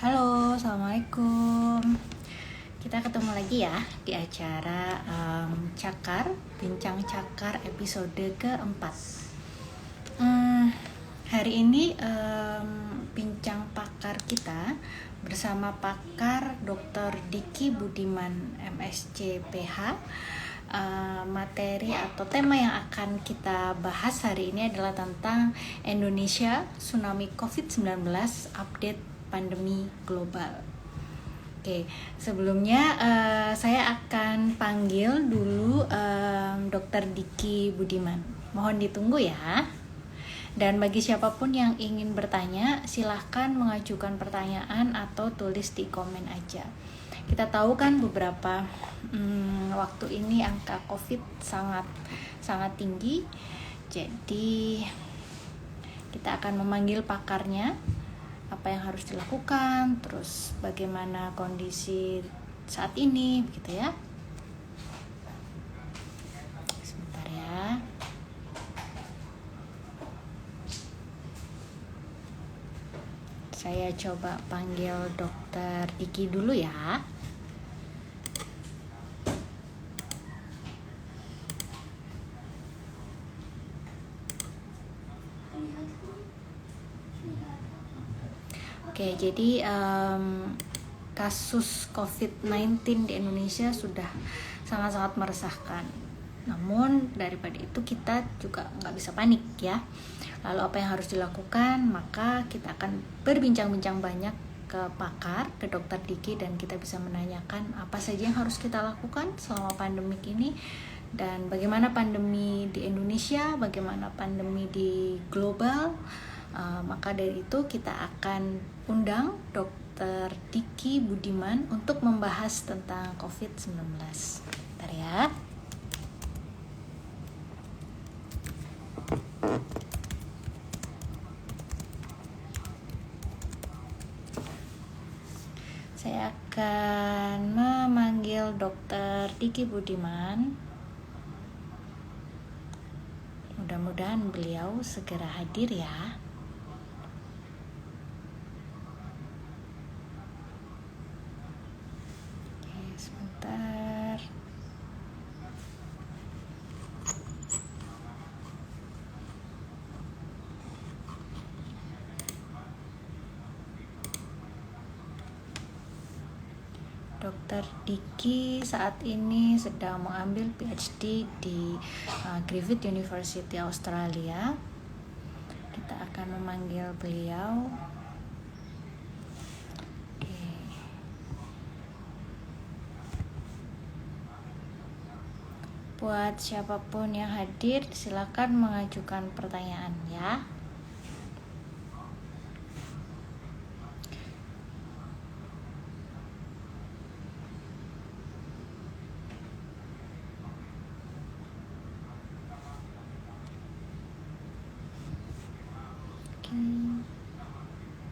Halo, Assalamualaikum. Kita ketemu lagi ya di acara Bincang Cakar episode keempat. Hari ini bincang pakar kita bersama pakar Dr. Diki Budiman MSc PH. Materi atau tema yang akan kita bahas hari ini adalah tentang Indonesia Tsunami COVID-19 Update Pandemi Global. Oke, sebelumnya saya akan panggil dulu Dr. Diki Budiman. Mohon ditunggu ya. Dan bagi siapapun yang ingin bertanya, silahkan mengajukan pertanyaan atau tulis di komen aja. Kita tahu kan beberapa waktu ini angka COVID sangat tinggi. Jadi kita akan memanggil pakarnya, apa yang harus dilakukan, terus bagaimana kondisi saat ini, begitu ya. Sebentar ya. Saya coba panggil Dokter Diki dulu ya. Oke, jadi kasus COVID-19 di Indonesia sudah sangat-sangat meresahkan. Namun daripada itu kita juga nggak bisa panik ya. Lalu apa yang harus dilakukan? Maka kita akan berbincang-bincang banyak ke pakar, ke Dokter Diki, dan kita bisa menanyakan apa saja yang harus kita lakukan selama pandemik ini, dan bagaimana pandemi di Indonesia, bagaimana pandemi di global. Maka dari itu kita akan undang Dr. Diki Budiman untuk membahas tentang COVID-19. Bentar ya. Saya akan memanggil Dr. Diki Budiman. Mudah-mudahan beliau segera hadir ya. Oke, sebentar. Dr. Diki saat ini sedang mengambil PhD di Griffith University Australia. Kita akan memanggil beliau. Oke. Buat siapapun yang hadir, silakan mengajukan pertanyaan ya.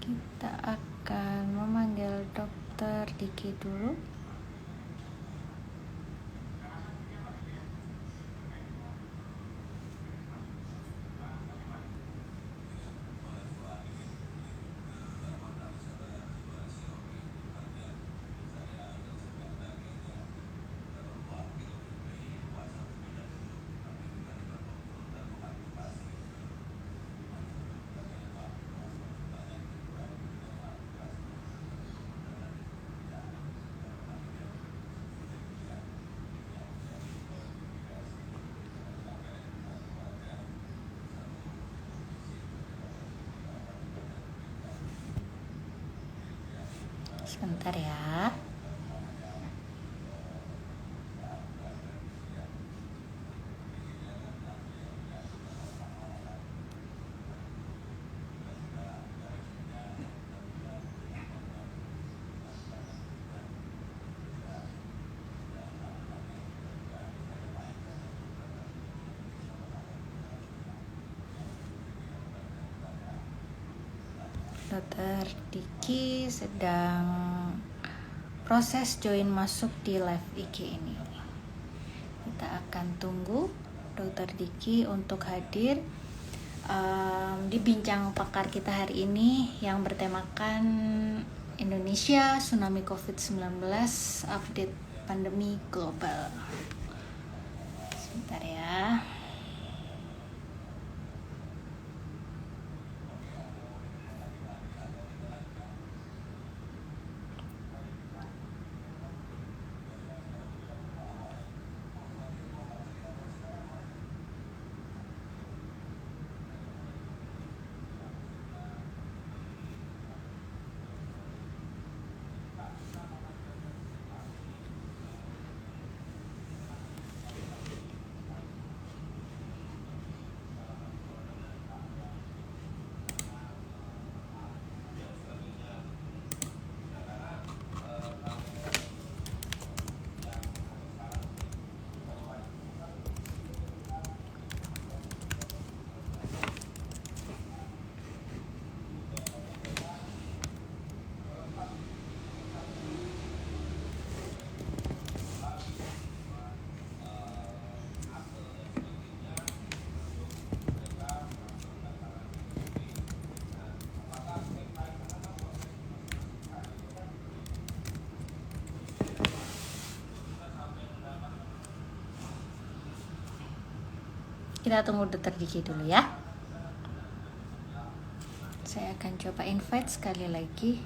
Kita akan memanggil Dokter Diki dulu. Sebentar ya. Dr. Diki sedang proses join masuk di live IG ini. Kita akan tunggu Dr. Diki untuk hadir di bincang pakar kita hari ini yang bertemakan Indonesia Tsunami COVID-19 Update Pandemi Global. Sebentar ya. Kita tunggu Dokter Diki dulu ya. Saya akan coba invite sekali lagi.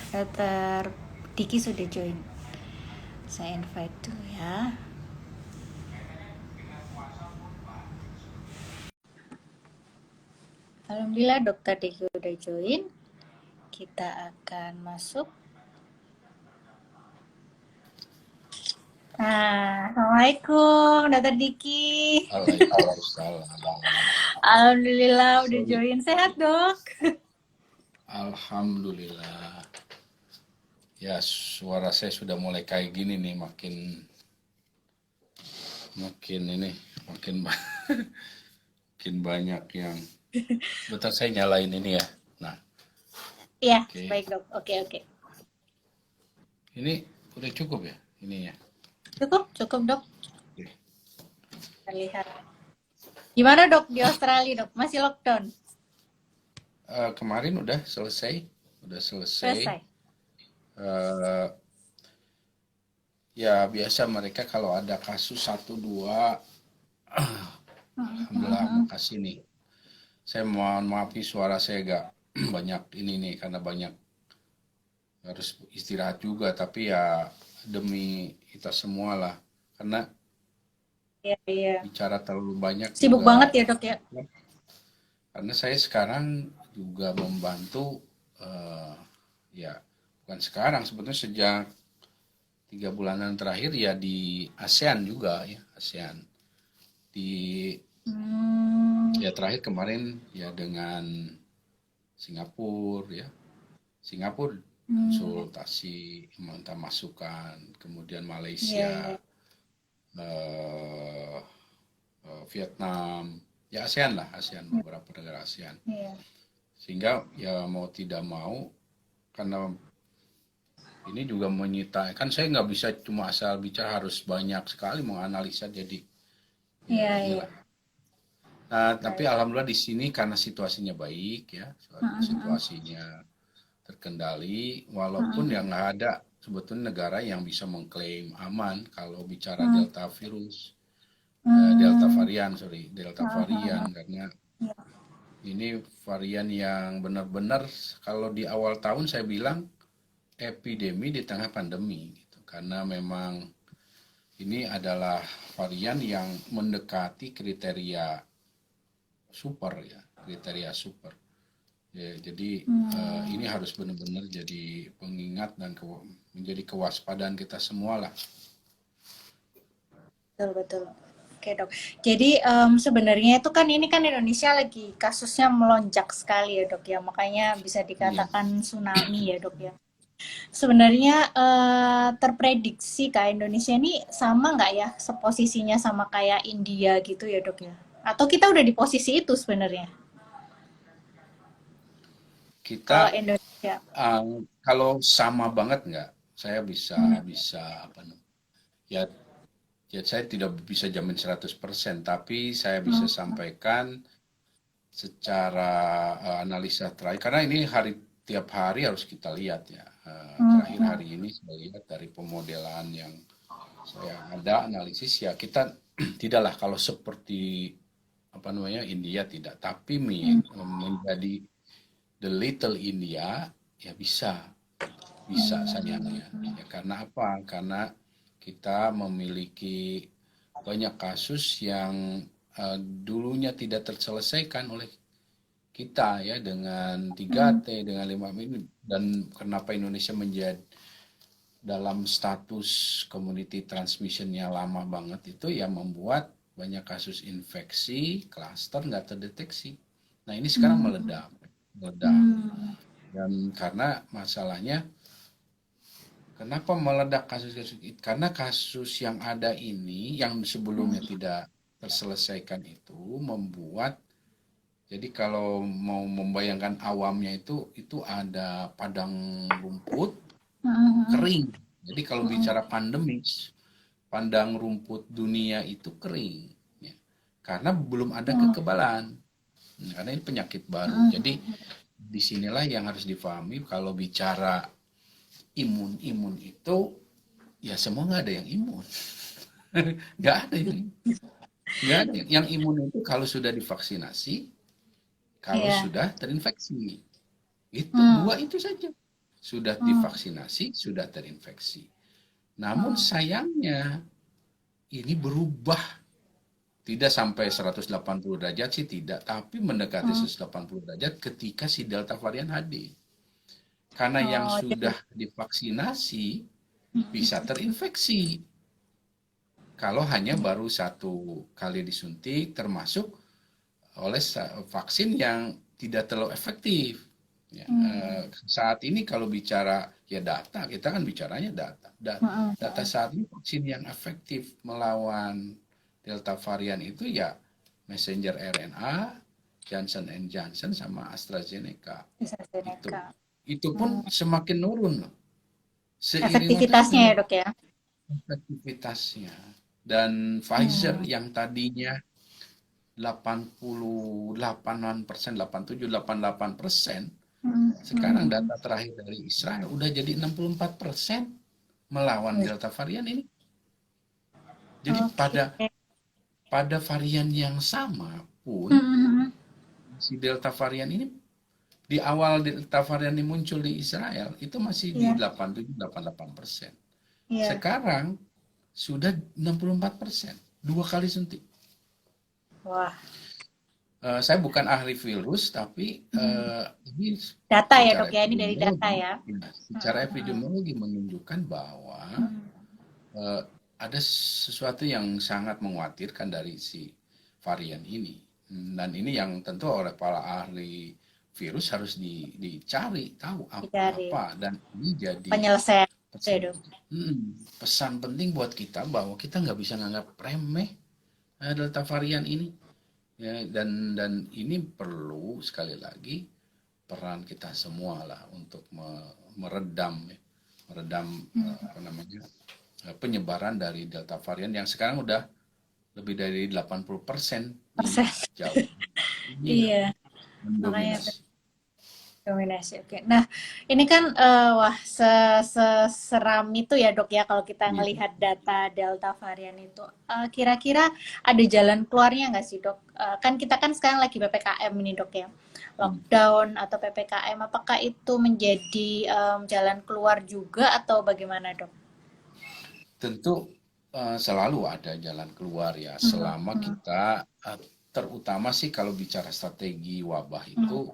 Dokter Diki sudah join. Saya invite dulu ya. Alhamdulillah Dokter Diki udah join. Kita akan masuk. Assalamualaikum Dokter Diki. Waalaikumsalam. Alhamdulillah udah join. Sehat Dok? Alhamdulillah. Ya, suara saya sudah mulai kayak gini nih, makin ini, makin banyak yang. Bentar saya nyalain ini ya. Nah, Iya, oke. baik Dok. Oke. Ini udah cukup ya, ini ya. Cukup Dok. Oke. Kita lihat. Gimana Dok di Australia Dok? Masih lockdown? Kemarin udah selesai. Ya biasa mereka kalau ada kasus 1-2, alhamdulillah mau kasih nih. Saya mohon maafi suara saya agak banyak ini nih karena banyak harus istirahat juga, tapi ya demi kita semua lah, karena Iya. bicara terlalu banyak Sibuk juga, banget ya Dok ya? karena saya sekarang juga membantu ya bukan sekarang, sebetulnya sejak 3 bulanan terakhir ya di ASEAN juga ya, ASEAN di ya terakhir kemarin ya dengan Singapura ya, Singapura konsultasi minta masukan, kemudian Malaysia, Vietnam, ya ASEAN lah, ASEAN, beberapa negara ASEAN. Sehingga ya mau tidak mau, karena ini juga menyita, kan saya nggak bisa cuma asal bicara, harus banyak sekali menganalisa, jadi ya inilah. Nah, tapi alhamdulillah di sini karena situasinya baik ya, situasinya terkendali, walaupun yang nggak ada sebetulnya negara yang bisa mengklaim aman kalau bicara Delta virus, Delta varian, karena ini varian yang benar-benar kalau di awal tahun saya bilang epidemi di tengah pandemi, gitu. Karena memang ini adalah varian yang mendekati kriteria super ya, kriteria super. Ya, jadi ini harus benar-benar jadi pengingat dan menjadi kewaspadaan kita semua lah. Betul, betul. Oke, Dok. Jadi sebenarnya itu kan ini kan Indonesia lagi kasusnya melonjak sekali ya, Dok ya. Makanya bisa Iya. dikatakan tsunami ya, Dok ya. Sebenarnya terprediksi Kak Indonesia ini sama nggak ya seposisinya sama kayak India gitu ya, Dok ya? Atau kita udah di posisi itu sebenarnya kalau Kita Indonesia? kalau sama banget nggak? Saya bisa Hmm. bisa apa namanya? Ya, ya saya tidak bisa jamin 100%, tapi saya bisa Hmm. sampaikan secara analisa terakhir karena ini tiap hari harus kita lihat ya. Hmm. Terakhir Hmm. hari ini saya lihat dari pemodelan yang saya ada analisis ya kita tidaklah kalau seperti apa namanya India tidak, tapi Hmm. menjadi the little India ya bisa sayangnya ya karena apa? Karena kita memiliki banyak kasus yang dulunya tidak terselesaikan oleh kita ya dengan Hmm. 3T dengan 5M ini dan kenapa Indonesia menjadi dalam status community transmissionnya lama banget itu ya membuat banyak kasus infeksi klaster nggak terdeteksi. Nah ini sekarang Hmm. meledak Hmm. dan karena masalahnya kenapa meledak kasus-kasus itu? Karena kasus yang ada ini yang sebelumnya tidak terselesaikan itu membuat jadi kalau mau membayangkan awamnya itu ada padang rumput Hmm. kering. Jadi kalau Hmm. bicara pandemis, padang rumput dunia itu kering. Ya. Karena belum ada Hmm. kekebalan. Karena ini penyakit baru. Hmm. Jadi disinilah yang harus difahami kalau bicara imun-imun itu ya semua nggak ada yang imun. Nggak ada yang nggak ada yang imun itu kalau sudah divaksinasi, kalau Iya. sudah terinfeksi. Itu Hmm. dua itu saja. Sudah Hmm. divaksinasi, sudah terinfeksi. Namun Hmm. sayangnya ini berubah tidak sampai 180 derajat sih tidak, tapi mendekati Hmm. 180 derajat ketika si Delta varian hadir. Karena yang Oh, jadi sudah divaksinasi bisa terinfeksi. Kalau hanya baru satu kali disuntik termasuk oleh vaksin yang tidak terlalu efektif. Ya, hmm. saat ini kalau bicara ya data, kita kan bicaranya data. Hmm. Data saat ini vaksin yang efektif melawan Delta varian itu ya messenger RNA, Johnson Johnson sama AstraZeneca. Bisa Itu. AstraZeneca. Itu pun Hmm. semakin nurun loh. Seiring Efektivitasnya waktu ya, Dok ya? efektivitasnya. Dan Pfizer Hmm. yang tadinya 88%, 87, 88%, Hmm. sekarang Hmm. data terakhir dari Israel udah jadi 64% melawan Wih. Delta varian ini. Jadi Oke. pada varian yang sama pun Hmm. si Delta varian ini di awal Delta varian ini muncul di Israel itu masih di Iya. 87 88%. Iya. Sekarang sudah 64%, dua kali suntik. Wah. Saya bukan ahli virus, tapi Hmm. ini Data ya, secara Dok ya? Ini dari data epidemiologi, ya? ya, secara Hmm. epidemiologi menunjukkan bahwa Hmm. eh, ada sesuatu yang sangat mengkhawatirkan dari si varian ini. Dan ini yang tentu oleh para ahli virus harus dicari tahu Dicari apa dan ini jadi penyelesaian ya, pesan, Dok. pesan penting buat kita bahwa kita nggak bisa nganggap remeh Delta varian ini. Ya, dan ini perlu sekali lagi peran kita semua lah untuk meredam ya, meredam Hmm. apa namanya penyebaran dari Delta varian yang sekarang udah lebih dari 80% di Persen. Jawa. Iya, Iya. Makanya mendominasi. dominasi. Oke. Nah, ini kan wah seram itu ya, Dok ya, kalau kita Iya. ngelihat data Delta varian itu. Kira-kira ada jalan keluarnya nggak sih, Dok? Kan kita kan sekarang lagi PPKM ini, Dok ya. Hmm. Lockdown atau PPKM, apakah itu menjadi jalan keluar juga atau bagaimana, Dok? Tentu selalu ada jalan keluar ya selama Hmm. kita terutama sih kalau bicara strategi wabah itu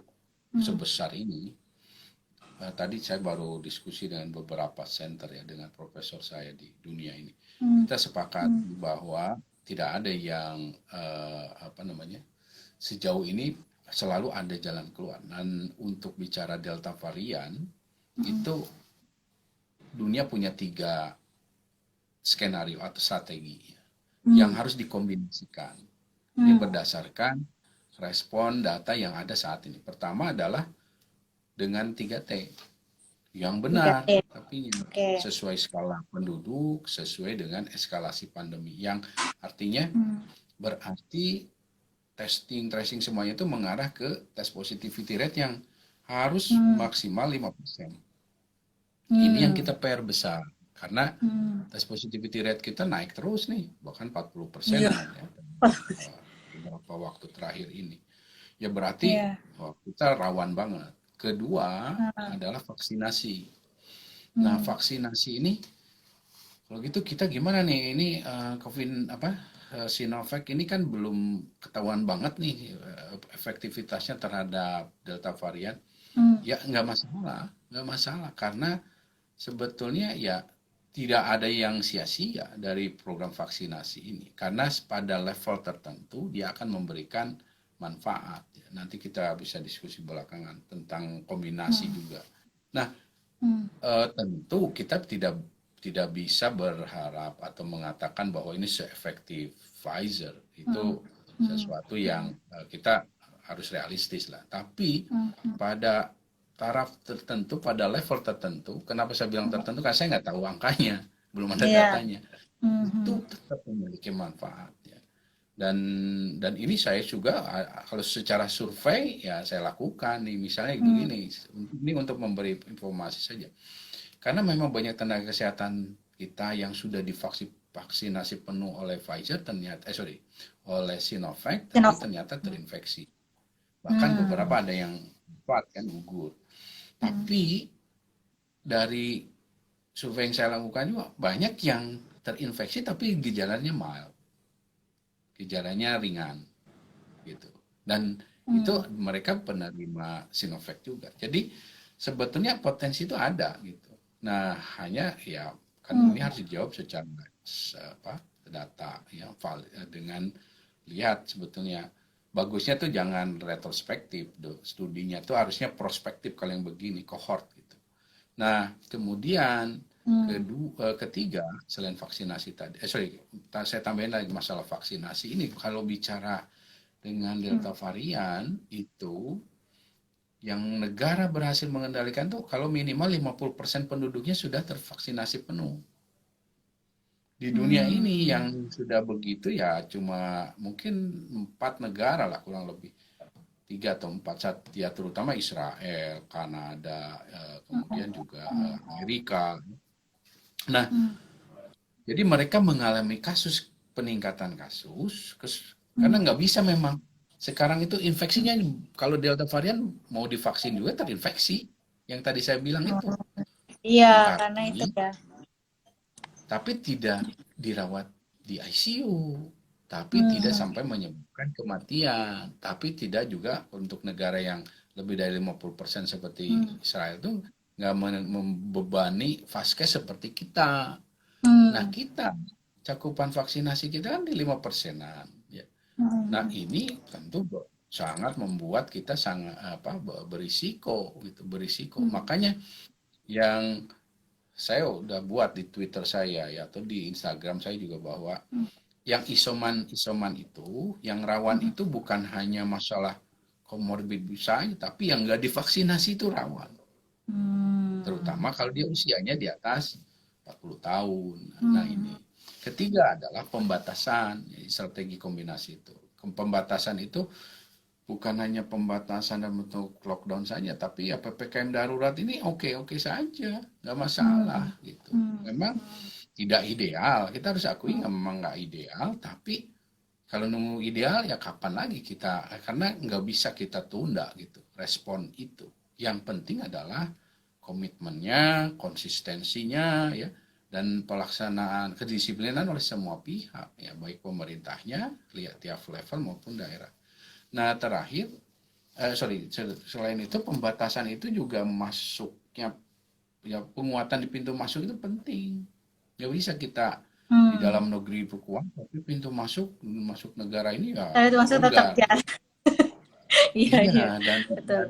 Hmm. sebesar ini. Tadi saya baru diskusi dengan beberapa center ya, dengan profesor saya di dunia ini. Kita sepakat bahwa tidak ada yang sejauh ini selalu ada jalan keluar. Dan untuk bicara Delta varian itu dunia punya 3 skenario atau strategi yang harus dikombinasikan. Ini berdasarkan respon data yang ada saat ini. Pertama adalah dengan 3T yang benar, 3T. tapi Oke. sesuai skala penduduk, sesuai dengan eskalasi pandemi, yang artinya berarti testing, tracing semuanya itu mengarah ke test positivity rate yang harus maksimal 5%. Ini yang kita PR besar, karena test positivity rate kita naik terus nih, bahkan 40% ya, beberapa waktu terakhir ini. Ya berarti kita rawan banget. Kedua adalah vaksinasi. Nah, vaksinasi ini kalau gitu kita gimana nih? Ini Sinovac ini kan belum ketahuan banget nih efektivitasnya terhadap Delta varian. Ya nggak masalah karena sebetulnya ya tidak ada yang sia-sia dari program vaksinasi ini, karena pada level tertentu dia akan memberikan manfaat. Nanti kita bisa diskusi belakangan tentang kombinasi juga. Nah, tentu kita tidak bisa berharap atau mengatakan bahwa ini seefektif Pfizer. Itu sesuatu yang kita harus realistis lah. Tapi pada taraf tertentu, pada level tertentu, kenapa saya bilang tertentu? Karena saya nggak tahu angkanya, belum ada datanya. Itu tetap memiliki manfaat. Dan ini saya juga kalau secara survei ya saya lakukan nih, misalnya begini, ini untuk memberi informasi saja, karena memang banyak tenaga kesehatan kita yang sudah divaksinasi penuh oleh Pfizer oleh Sinovac, tapi ternyata terinfeksi, bahkan beberapa ada yang gugur. Tapi dari survei yang saya lakukan juga banyak yang terinfeksi tapi gejalanya mild, gejalanya ringan gitu, dan itu mereka penerima Sinovac juga. Jadi sebetulnya potensi itu ada gitu. Nah, hanya ya kan ini harus dijawab secara data yang valid, dengan lihat sebetulnya bagusnya tuh jangan retrospektif, studinya tuh harusnya prospektif kalau yang begini, cohort gitu. Nah, kemudian ketiga, selain vaksinasi tadi, saya tambahin lagi masalah vaksinasi ini. Kalau bicara dengan Delta varian itu, yang negara berhasil mengendalikan tuh kalau minimal 50% penduduknya sudah tervaksinasi penuh. Di dunia ini yang sudah begitu ya cuma mungkin 4 negara lah kurang lebih. 3 atau 4, ya terutama Israel, Kanada, kemudian juga Amerika. Nah, jadi mereka mengalami peningkatan kasus, karena nggak bisa memang. Sekarang itu infeksinya, kalau Delta varian mau divaksin juga terinfeksi. Yang tadi saya bilang itu. Iya, karena itu ya. Tapi tidak dirawat di ICU. Tapi tidak sampai menyebabkan kematian. Tapi tidak juga untuk negara yang lebih dari 50% seperti Israel itu nggak membebani vaskes seperti kita. Nah, kita cakupan vaksinasi kita kan di 5%-an. Ya. Nah, ini tentu sangat membuat kita sangat berisiko gitu, berisiko. Makanya yang saya udah buat di Twitter saya ya, atau di Instagram saya juga, bahwa yang isoman itu, yang rawan itu bukan hanya masalah komorbid bisa, tapi yang nggak divaksinasi itu rawan. Terutama kalau dia usianya di atas 40 tahun. Nah, ini. Ketiga adalah pembatasan, strategi kombinasi itu. Pembatasan itu bukan hanya pembatasan dalam bentuk lockdown saja, tapi ya PPKM darurat ini oke saja, nggak masalah gitu. Memang tidak ideal, kita harus akui memang nggak ideal, tapi kalau nunggu ideal ya kapan lagi kita, karena nggak bisa kita tunda gitu respon itu. Yang penting adalah komitmennya, konsistensinya ya, dan pelaksanaan kedisiplinan oleh semua pihak ya, baik pemerintahnya, lihat tiap level maupun daerah. Nah, terakhir sorry, selain itu pembatasan itu juga masuknya, ya penguatan di pintu masuk itu penting. Nggak bisa kita di Hmm. dalam negeri berkuat, tapi pintu masuk masuk negara ini ya Tapi itu maksudnya tetap longgar. jalan. Iya, Iya, iya. dan, Betul.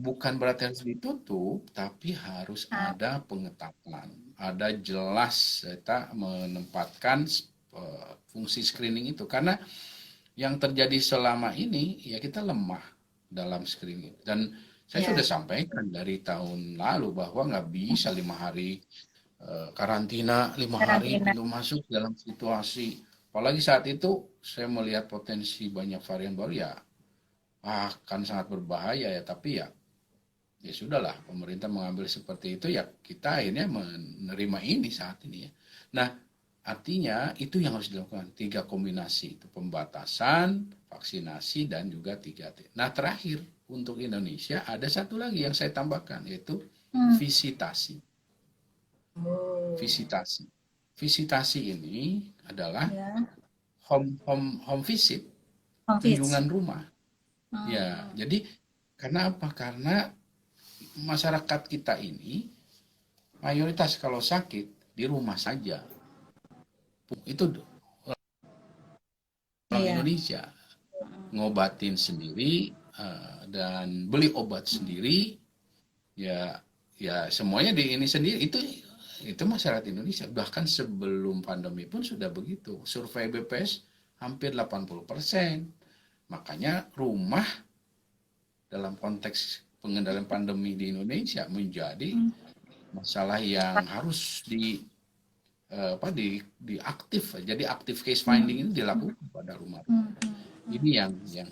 bukan berarti harus ditutup, tapi harus Ah, ada pengetatan, ada jelas kita menempatkan fungsi screening itu, karena yang terjadi selama ini ya kita lemah dalam screening. Dan saya ya, sudah sampaikan dari tahun lalu bahwa nggak bisa 5 hari karantina, 5 hari karantina. pintu masuk dalam situasi. Apalagi saat itu saya melihat potensi banyak varian baru, ya akan sangat berbahaya ya. Tapi ya ya sudahlah, pemerintah mengambil seperti itu, ya kita akhirnya menerima ini saat ini ya. Nah, artinya itu yang harus dilakukan, tiga kombinasi itu, pembatasan, vaksinasi, dan juga 3T. Nah, terakhir untuk Indonesia ada satu lagi yang saya tambahkan, yaitu Hmm. visitasi. Oh, Visitasi. Visitasi ini adalah ya. home visit, Home visit. kunjungan rumah. Ya, Hmm. jadi karena apa? Karena masyarakat kita ini mayoritas kalau sakit di rumah saja. Itu orang Iya. Indonesia ngobatin sendiri, dan beli obat sendiri, ya ya semuanya di ini sendiri. Itu masyarakat Indonesia, bahkan sebelum pandemi pun sudah begitu. Survei BPS hampir 80%. Makanya rumah dalam konteks pengendalian pandemi di Indonesia menjadi Hmm. masalah yang harus diaktif. Jadi active case Hmm. finding ini dilakukan pada rumah. Hmm. Hmm. Ini yang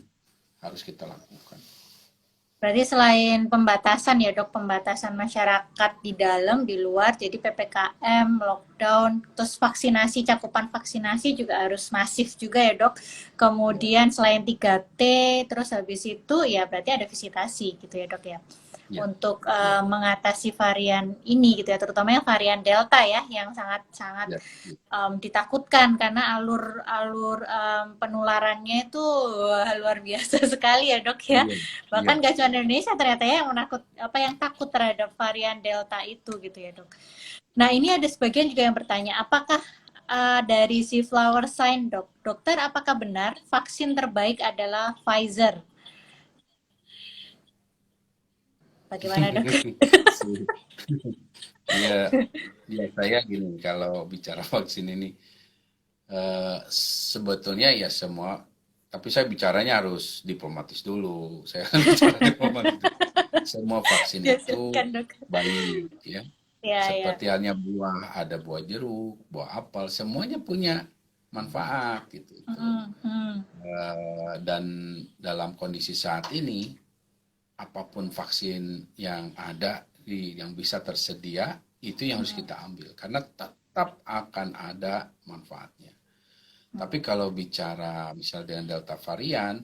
harus kita lakukan. Berarti selain pembatasan ya dok, pembatasan masyarakat di dalam, di luar, jadi PPKM, lockdown, terus vaksinasi, cakupan vaksinasi juga harus masif juga ya dok. Ya, Kemudian selain 3T, terus habis itu ya berarti ada visitasi gitu ya dok ya. ya, Untuk ya, mengatasi varian ini gitu ya, terutama yang varian Delta ya, yang sangat-sangat ya, ya, ditakutkan karena alur penularannya itu wah, luar biasa sekali ya dok ya. iya, iya. Bahkan gak cuma Indonesia ternyata ya yang menakut apa yang takut terhadap varian Delta itu gitu ya dok. Nah ini ada sebagian juga yang bertanya apakah dari si flower sign dok, dokter apakah benar vaksin terbaik adalah Pfizer? Bagaimana dok? Ya, ya saya gini, kalau bicara vaksin ini, sebetulnya ya semua, tapi saya bicaranya harus diplomatis dulu. Saya kan bicara diplomatis dulu. Semua vaksin itu Kan dok? baik ya. Ya ya. Seperti halnya buah, ada buah jeruk, buah apel, semuanya punya manfaat gitu. Hmm, hmm, Dan dalam kondisi saat ini, apapun vaksin yang ada yang bisa tersedia, itu yang harus hmm, kita ambil karena tetap akan ada manfaatnya. hmm, Tapi kalau bicara misal dengan Delta varian,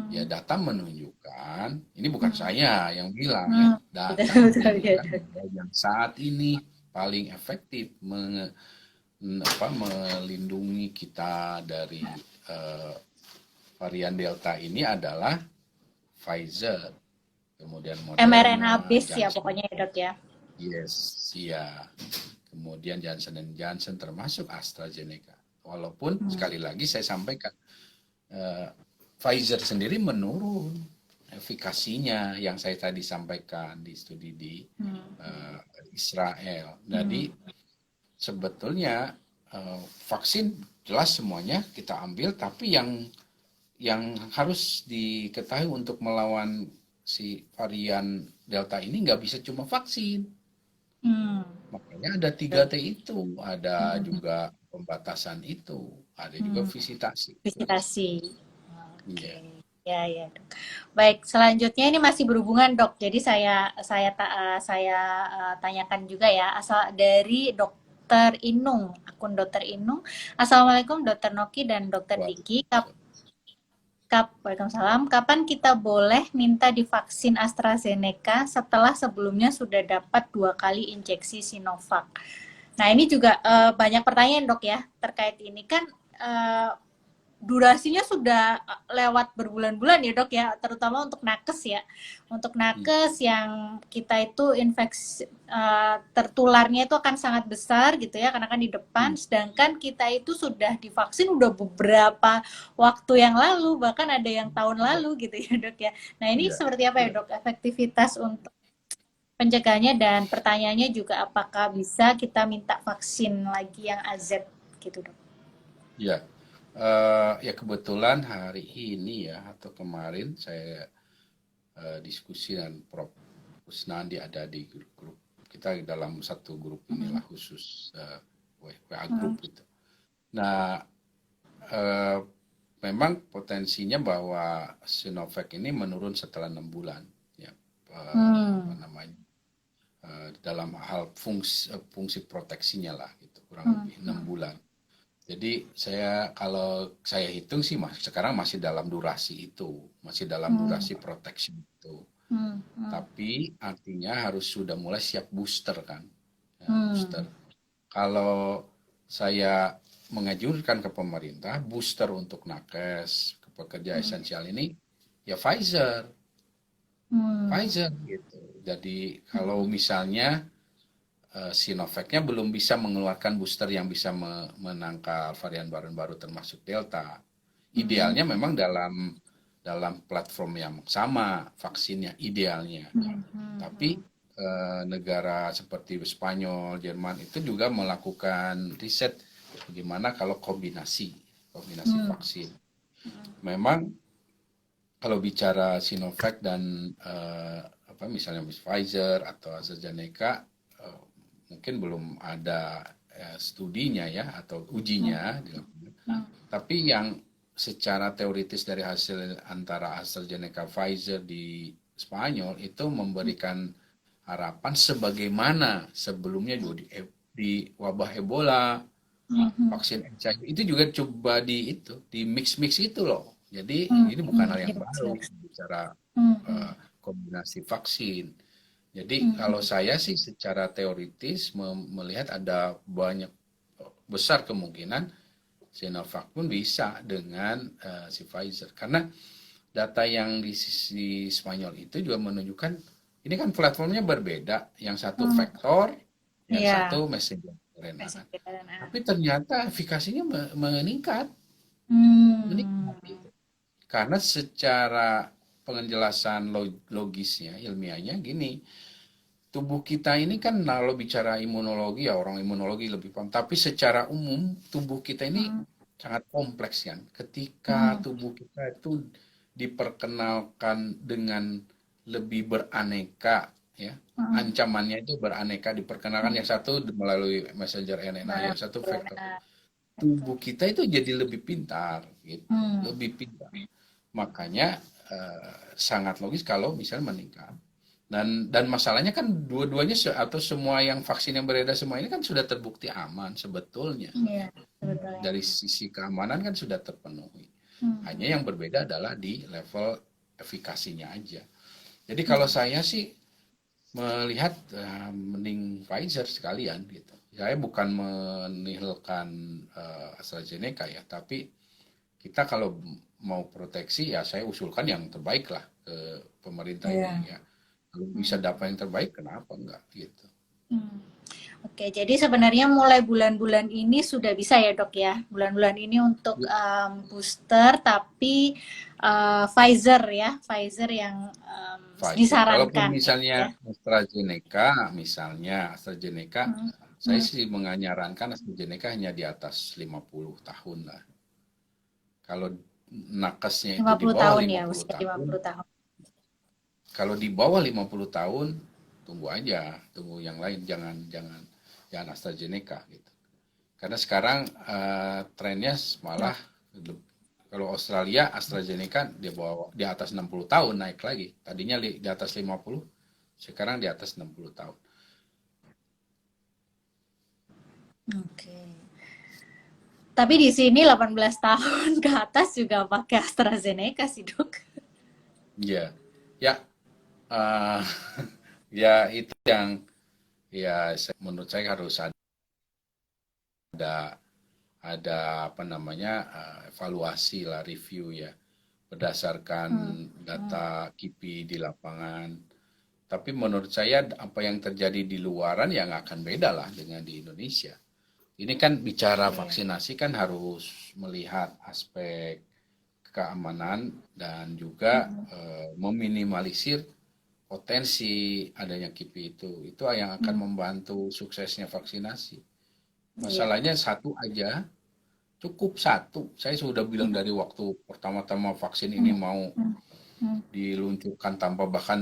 ya hmm, data menunjukkan, ini bukan hmm, saya yang bilang ya, hmm. Betul data betul ya menunjukkan dok. bahwa yang saat ini paling efektif melindungi kita dari eh, varian Delta ini adalah Pfizer, kemudian mRNA Moderna, base ya Johnson, pokoknya ya dok ya. yes, ya, kemudian Johnson Johnson termasuk AstraZeneca. Walaupun Hmm, sekali lagi saya sampaikan, eh, Pfizer sendiri menurun efikasinya yang saya tadi sampaikan di studi di hmm, eh, Israel. Jadi hmm, sebetulnya vaksin jelas semuanya kita ambil, tapi yang harus diketahui untuk melawan si varian Delta ini nggak bisa cuma vaksin. hmm, Makanya ada 3T itu, ada hmm, juga pembatasan itu, ada juga hmm. visitasi. Visitasi. Oke. Iya, Ya, ya, dok. Baik, selanjutnya ini masih berhubungan, Dok. Jadi saya tanyakan juga ya, asal dari Dokter Inung, akun Dokter Inung. Assalamualaikum Dokter Noki dan Dokter Diki. Waalaikumsalam. Kapan kita boleh minta divaksin AstraZeneca setelah sebelumnya sudah dapat 2 kali injeksi Sinovac? Nah, ini juga banyak pertanyaan, Dok ya, terkait ini kan eh, durasinya sudah lewat berbulan-bulan ya dok ya, terutama untuk nakes ya. Untuk nakes yang kita itu infeksi tertularnya itu akan sangat besar gitu ya, karena kan di depan, sedangkan kita itu sudah divaksin udah beberapa waktu yang lalu, bahkan ada yang tahun lalu gitu ya dok ya. Nah ini Iya, seperti apa ya dok efektivitas untuk pencegahannya, dan pertanyaannya juga apakah bisa kita minta vaksin lagi yang AZ gitu dok? iya. Ya kebetulan hari ini ya atau kemarin saya diskusi dengan Prof. Kusnandi ada di grup kita dalam satu grup inilah khusus WA grup gitu. Nah, eh, memang potensinya bahwa Sinovac ini menurun setelah 6 bulan ya apa namanya dalam hal fungsi proteksinya lah gitu kurang lebih 6 bulan. Jadi kalau saya hitung sih sekarang masih dalam durasi itu, masih dalam durasi proteksi itu. Tapi artinya harus sudah mulai siap booster kan, ya, booster. Kalau saya mengajukan ke pemerintah booster untuk nakes, ke pekerja esensial ini, ya Pfizer gitu. Jadi kalau misalnya Sinovac-nya belum bisa mengeluarkan booster yang bisa menangkal varian baru termasuk Delta. Idealnya memang dalam dalam platform yang sama vaksinnya idealnya. Tapi negara seperti Spanyol, Jerman itu juga melakukan riset bagaimana kalau kombinasi vaksin. Memang kalau bicara Sinovac dan apa misalnya Pfizer atau AstraZeneca mungkin belum ada studinya ya atau ujinya. Tapi yang secara teoritis dari hasil antara AstraZeneca Pfizer di Spanyol itu memberikan harapan sebagaimana sebelumnya juga di wabah Ebola, vaksin HIV itu juga coba di mix itu loh. Jadi ini bukan hal yang baru bicara kombinasi vaksin. Jadi kalau saya sih secara teoritis melihat ada banyak besar kemungkinan Sinovac pun bisa dengan si Pfizer. Karena data yang di sisi Spanyol itu juga menunjukkan ini kan platformnya berbeda. Yang satu vektor, yang Iya. satu messenger RNA. Tapi ternyata efikasinya meningkat. Meningkat gitu. Karena secara penjelasan logisnya, ilmiahnya gini, tubuh kita ini kan kalau bicara imunologi ya orang imunologi lebih paham. Tapi secara umum tubuh kita ini sangat kompleks kan. Ketika tubuh kita itu diperkenalkan dengan lebih beraneka ya, ancamannya itu beraneka diperkenalkan yang satu melalui messenger RNA, yang satu vektor. Tubuh kita itu jadi lebih pintar gitu, lebih pintar. Makanya sangat logis kalau misalnya meningkat. Dan masalahnya kan dua-duanya atau semua yang vaksin yang beredar semua ini kan sudah terbukti aman sebetulnya. Iya, Dari sisi keamanan kan sudah terpenuhi. Hanya yang berbeda adalah di level efikasinya aja. Jadi kalau saya sih melihat mending Pfizer sekalian gitu. Saya bukan menihilkan AstraZeneca ya, tapi kita kalau mau proteksi ya saya usulkan yang terbaik lah ke pemerintah ini ya. Kalau bisa dapat yang terbaik, kenapa enggak gitu. Oke, jadi sebenarnya mulai bulan-bulan ini sudah bisa ya dok ya, bulan-bulan ini untuk booster, tapi Pfizer ya, Pfizer yang Pfizer. Kalaupun disarankan ya. misalnya AstraZeneca, saya sih menyarankan AstraZeneca hanya di atas 50 tahun lah. Kalau nakesnya itu di 50 bawah tahun ya, 50 usia tahun, 50 tahun. kalau di bawah 50 tahun, tunggu aja, tunggu yang lain, jangan AstraZeneca gitu. Karena sekarang trennya malah kalau Australia AstraZeneca di atas 60 tahun naik lagi. Tadinya di atas 50, sekarang di atas 60 tahun. Oke. Tapi di sini 18 tahun ke atas juga pakai AstraZeneca sih dok. Iya. Ya, uh, ya itu yang ya menurut saya harus ada ada apa namanya evaluasi lah, review ya, berdasarkan Hmm. Hmm. data KIPI di lapangan. Tapi menurut saya apa yang terjadi di luaran yang akan beda lah dengan di Indonesia. Ini kan bicara Iya. vaksinasi kan harus melihat aspek keamanan dan juga Hmm. meminimalisir potensi adanya KIPI itu. Itu yang akan Hmm. membantu suksesnya vaksinasi. Iya. Masalahnya satu aja, cukup satu. Saya sudah bilang dari waktu pertama-tama vaksin ini Hmm. mau Hmm. Hmm. diluncurkan tanpa bahkan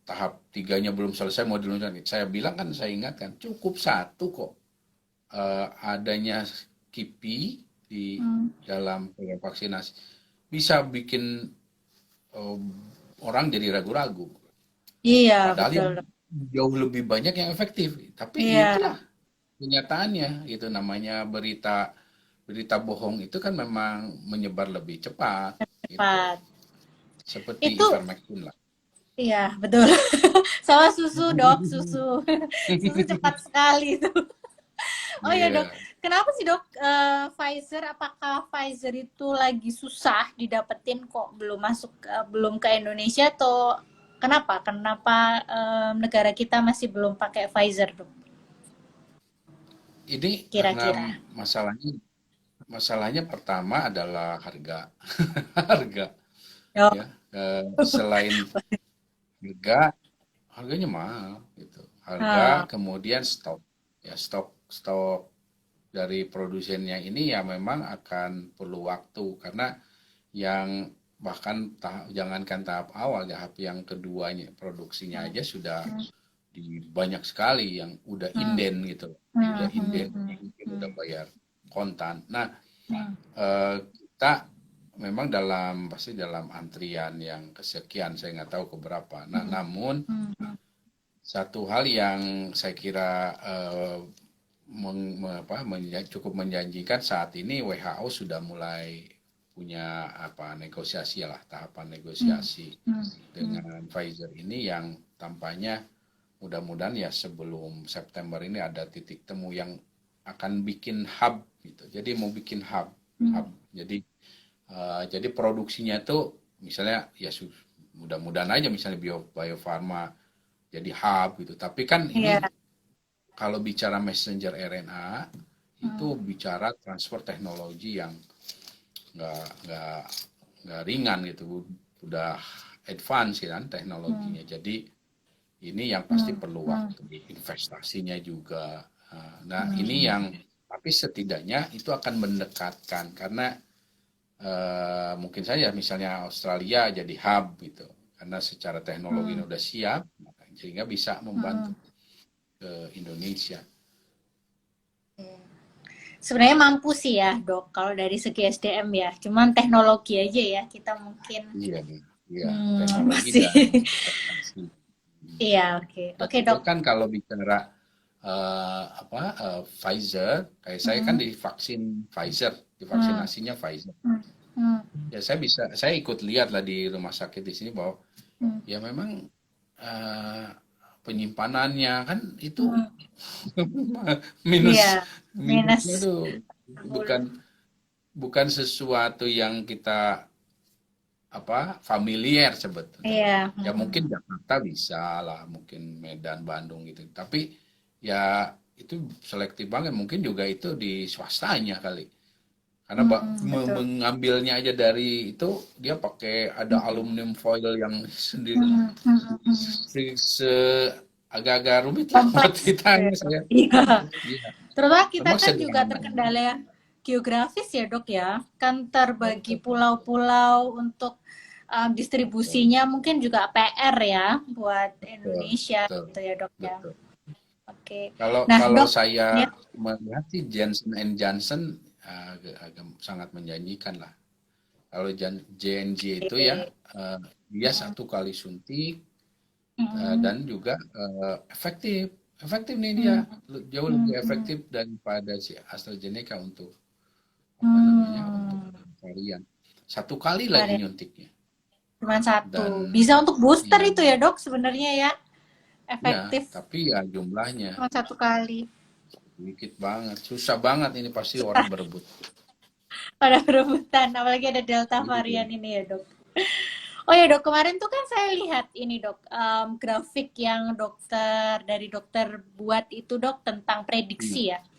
tahap tiganya belum selesai mau diluncurkan. Saya bilang kan, saya ingatkan, cukup satu kok adanya KIPI di Hmm. dalam program vaksinasi bisa bikin eh, orang jadi ragu-ragu. Iya, Padahal betul, yang Dok. jauh lebih banyak yang efektif. Tapi Iya, itulah kenyataannya, itu namanya berita berita bohong itu kan memang menyebar lebih cepat, gitu. cepat. Seperti Itu, ivermectin lah. iya, betul. Sama susu, Dok, susu. Susu cepat sekali itu. Oh ya, Dok. Iya. Kenapa sih, Dok, Pfizer, apakah Pfizer itu lagi susah didapetin kok belum masuk, belum ke Indonesia atau kenapa? Kenapa negara kita masih belum pakai Pfizer, Dok? Ini karena Kira-kira. masalahnya masalahnya pertama adalah harga. Harga Oh, ya. Selain harga, harganya mahal gitu. Harga, ah, kemudian stok. Ya, stok stok dari produsennya ini ya memang akan perlu waktu, karena yang bahkan jangankan tahap awal, tahap yang keduanya produksinya aja sudah hmm, banyak sekali yang udah hmm, inden gitu, hmm, udah hmm, inden, hmm, mungkin udah hmm, bayar kontan. Nah, hmm, kita memang pasti dalam antrian yang kesekian, saya nggak tahu keberapa. Nah, hmm, namun hmm, hmm, satu hal yang saya kira cukup menjanjikan saat ini, WHO sudah mulai punya apa negosiasi lah, tahapan hmm, negosiasi hmm, hmm, dengan Pfizer ini yang tampaknya mudah-mudahan ya sebelum September ini ada titik temu yang akan bikin hub gitu. Jadi mau bikin hmm. hub. Jadi produksinya tuh misalnya ya mudah-mudahan aja misalnya Bio Farma jadi hub gitu. Tapi kan ini Iya. kalau bicara messenger RNA itu Hmm, bicara transfer teknologi yang nggak nggak nggak ringan gitu, udah advance kan hmm, teknologinya. Jadi ini yang pasti hmm, perlu hmm, waktu, investasinya juga. Nah, ini hmm, yang tapi setidaknya itu akan mendekatkan, karena mungkin saja misalnya Australia jadi hub gitu, karena secara teknologinya hmm, udah siap, sehingga bisa membantu hmm. ke Indonesia. Sebenarnya mampu sih ya, Dok, kalau dari segi SDM ya. Cuman teknologi aja ya, kita mungkin Iya, iya, teknologi masih. dan investasi. Iya, oke. Dan Oke, juga Dok. kan kalau bicara Pfizer, kayak saya kan Hmm, divaksin Pfizer, hmm, divaksinasinya Pfizer. hmm, hmm, Ya saya ikut lihat lah di rumah sakit di sini bahwa hmm, ya memang eh, penyimpanannya kan itu hmm. minus Iya, minus minusnya tuh 60. bukan bukan sesuatu yang kita apa familiar sebetulnya. Iya. Ya Hmm, mungkin Jakarta bisa lah, mungkin Medan, Bandung gitu. Tapi ya itu selektif banget. Mungkin juga itu di swastanya kali. Karena betul. mengambilnya aja dari itu, dia pakai ada Hmm, aluminium foil yang sendiri, hmm, hmm, hmm. agak-agak rumit lah buat Kompleks kita gitu ya ya, Dok. saya. Iya. Iya, Terutama kita memang kan juga sederhana. terkendala geografis ya, Dok ya. Kan terbagi Betul, pulau-pulau untuk betul, distribusinya mungkin juga PR ya buat betul, Indonesia betul, gitu ya, Dok ya. betul. Oke. Kalau Nah, kalau Dok, saya ya. melihat sih Johnson Johnson agak sangat menjanjikan lah. Kalau J&J itu ya Oke. dia satu kali suntik Hmm, dan juga efektif. Efektif nih dia, hmm, jauh lebih hmm, hmm, efektif daripada si AstraZeneca untuk apa namanya untuk hmm. varian. Satu kali lagi Varian nyuntiknya cuma satu. dan Bisa untuk booster ya itu ya, Dok, sebenarnya ya. ya Efektif tapi ya jumlahnya cuma satu kali. Dikit banget, susah banget ini pasti orang berebut. Pada perebutan, apalagi ada Delta Iya, varian ini ya dok. Oh ya dok, kemarin tuh kan saya lihat ini dok, grafik yang dari dokter buat itu dok tentang iya, prediksi ya. iya,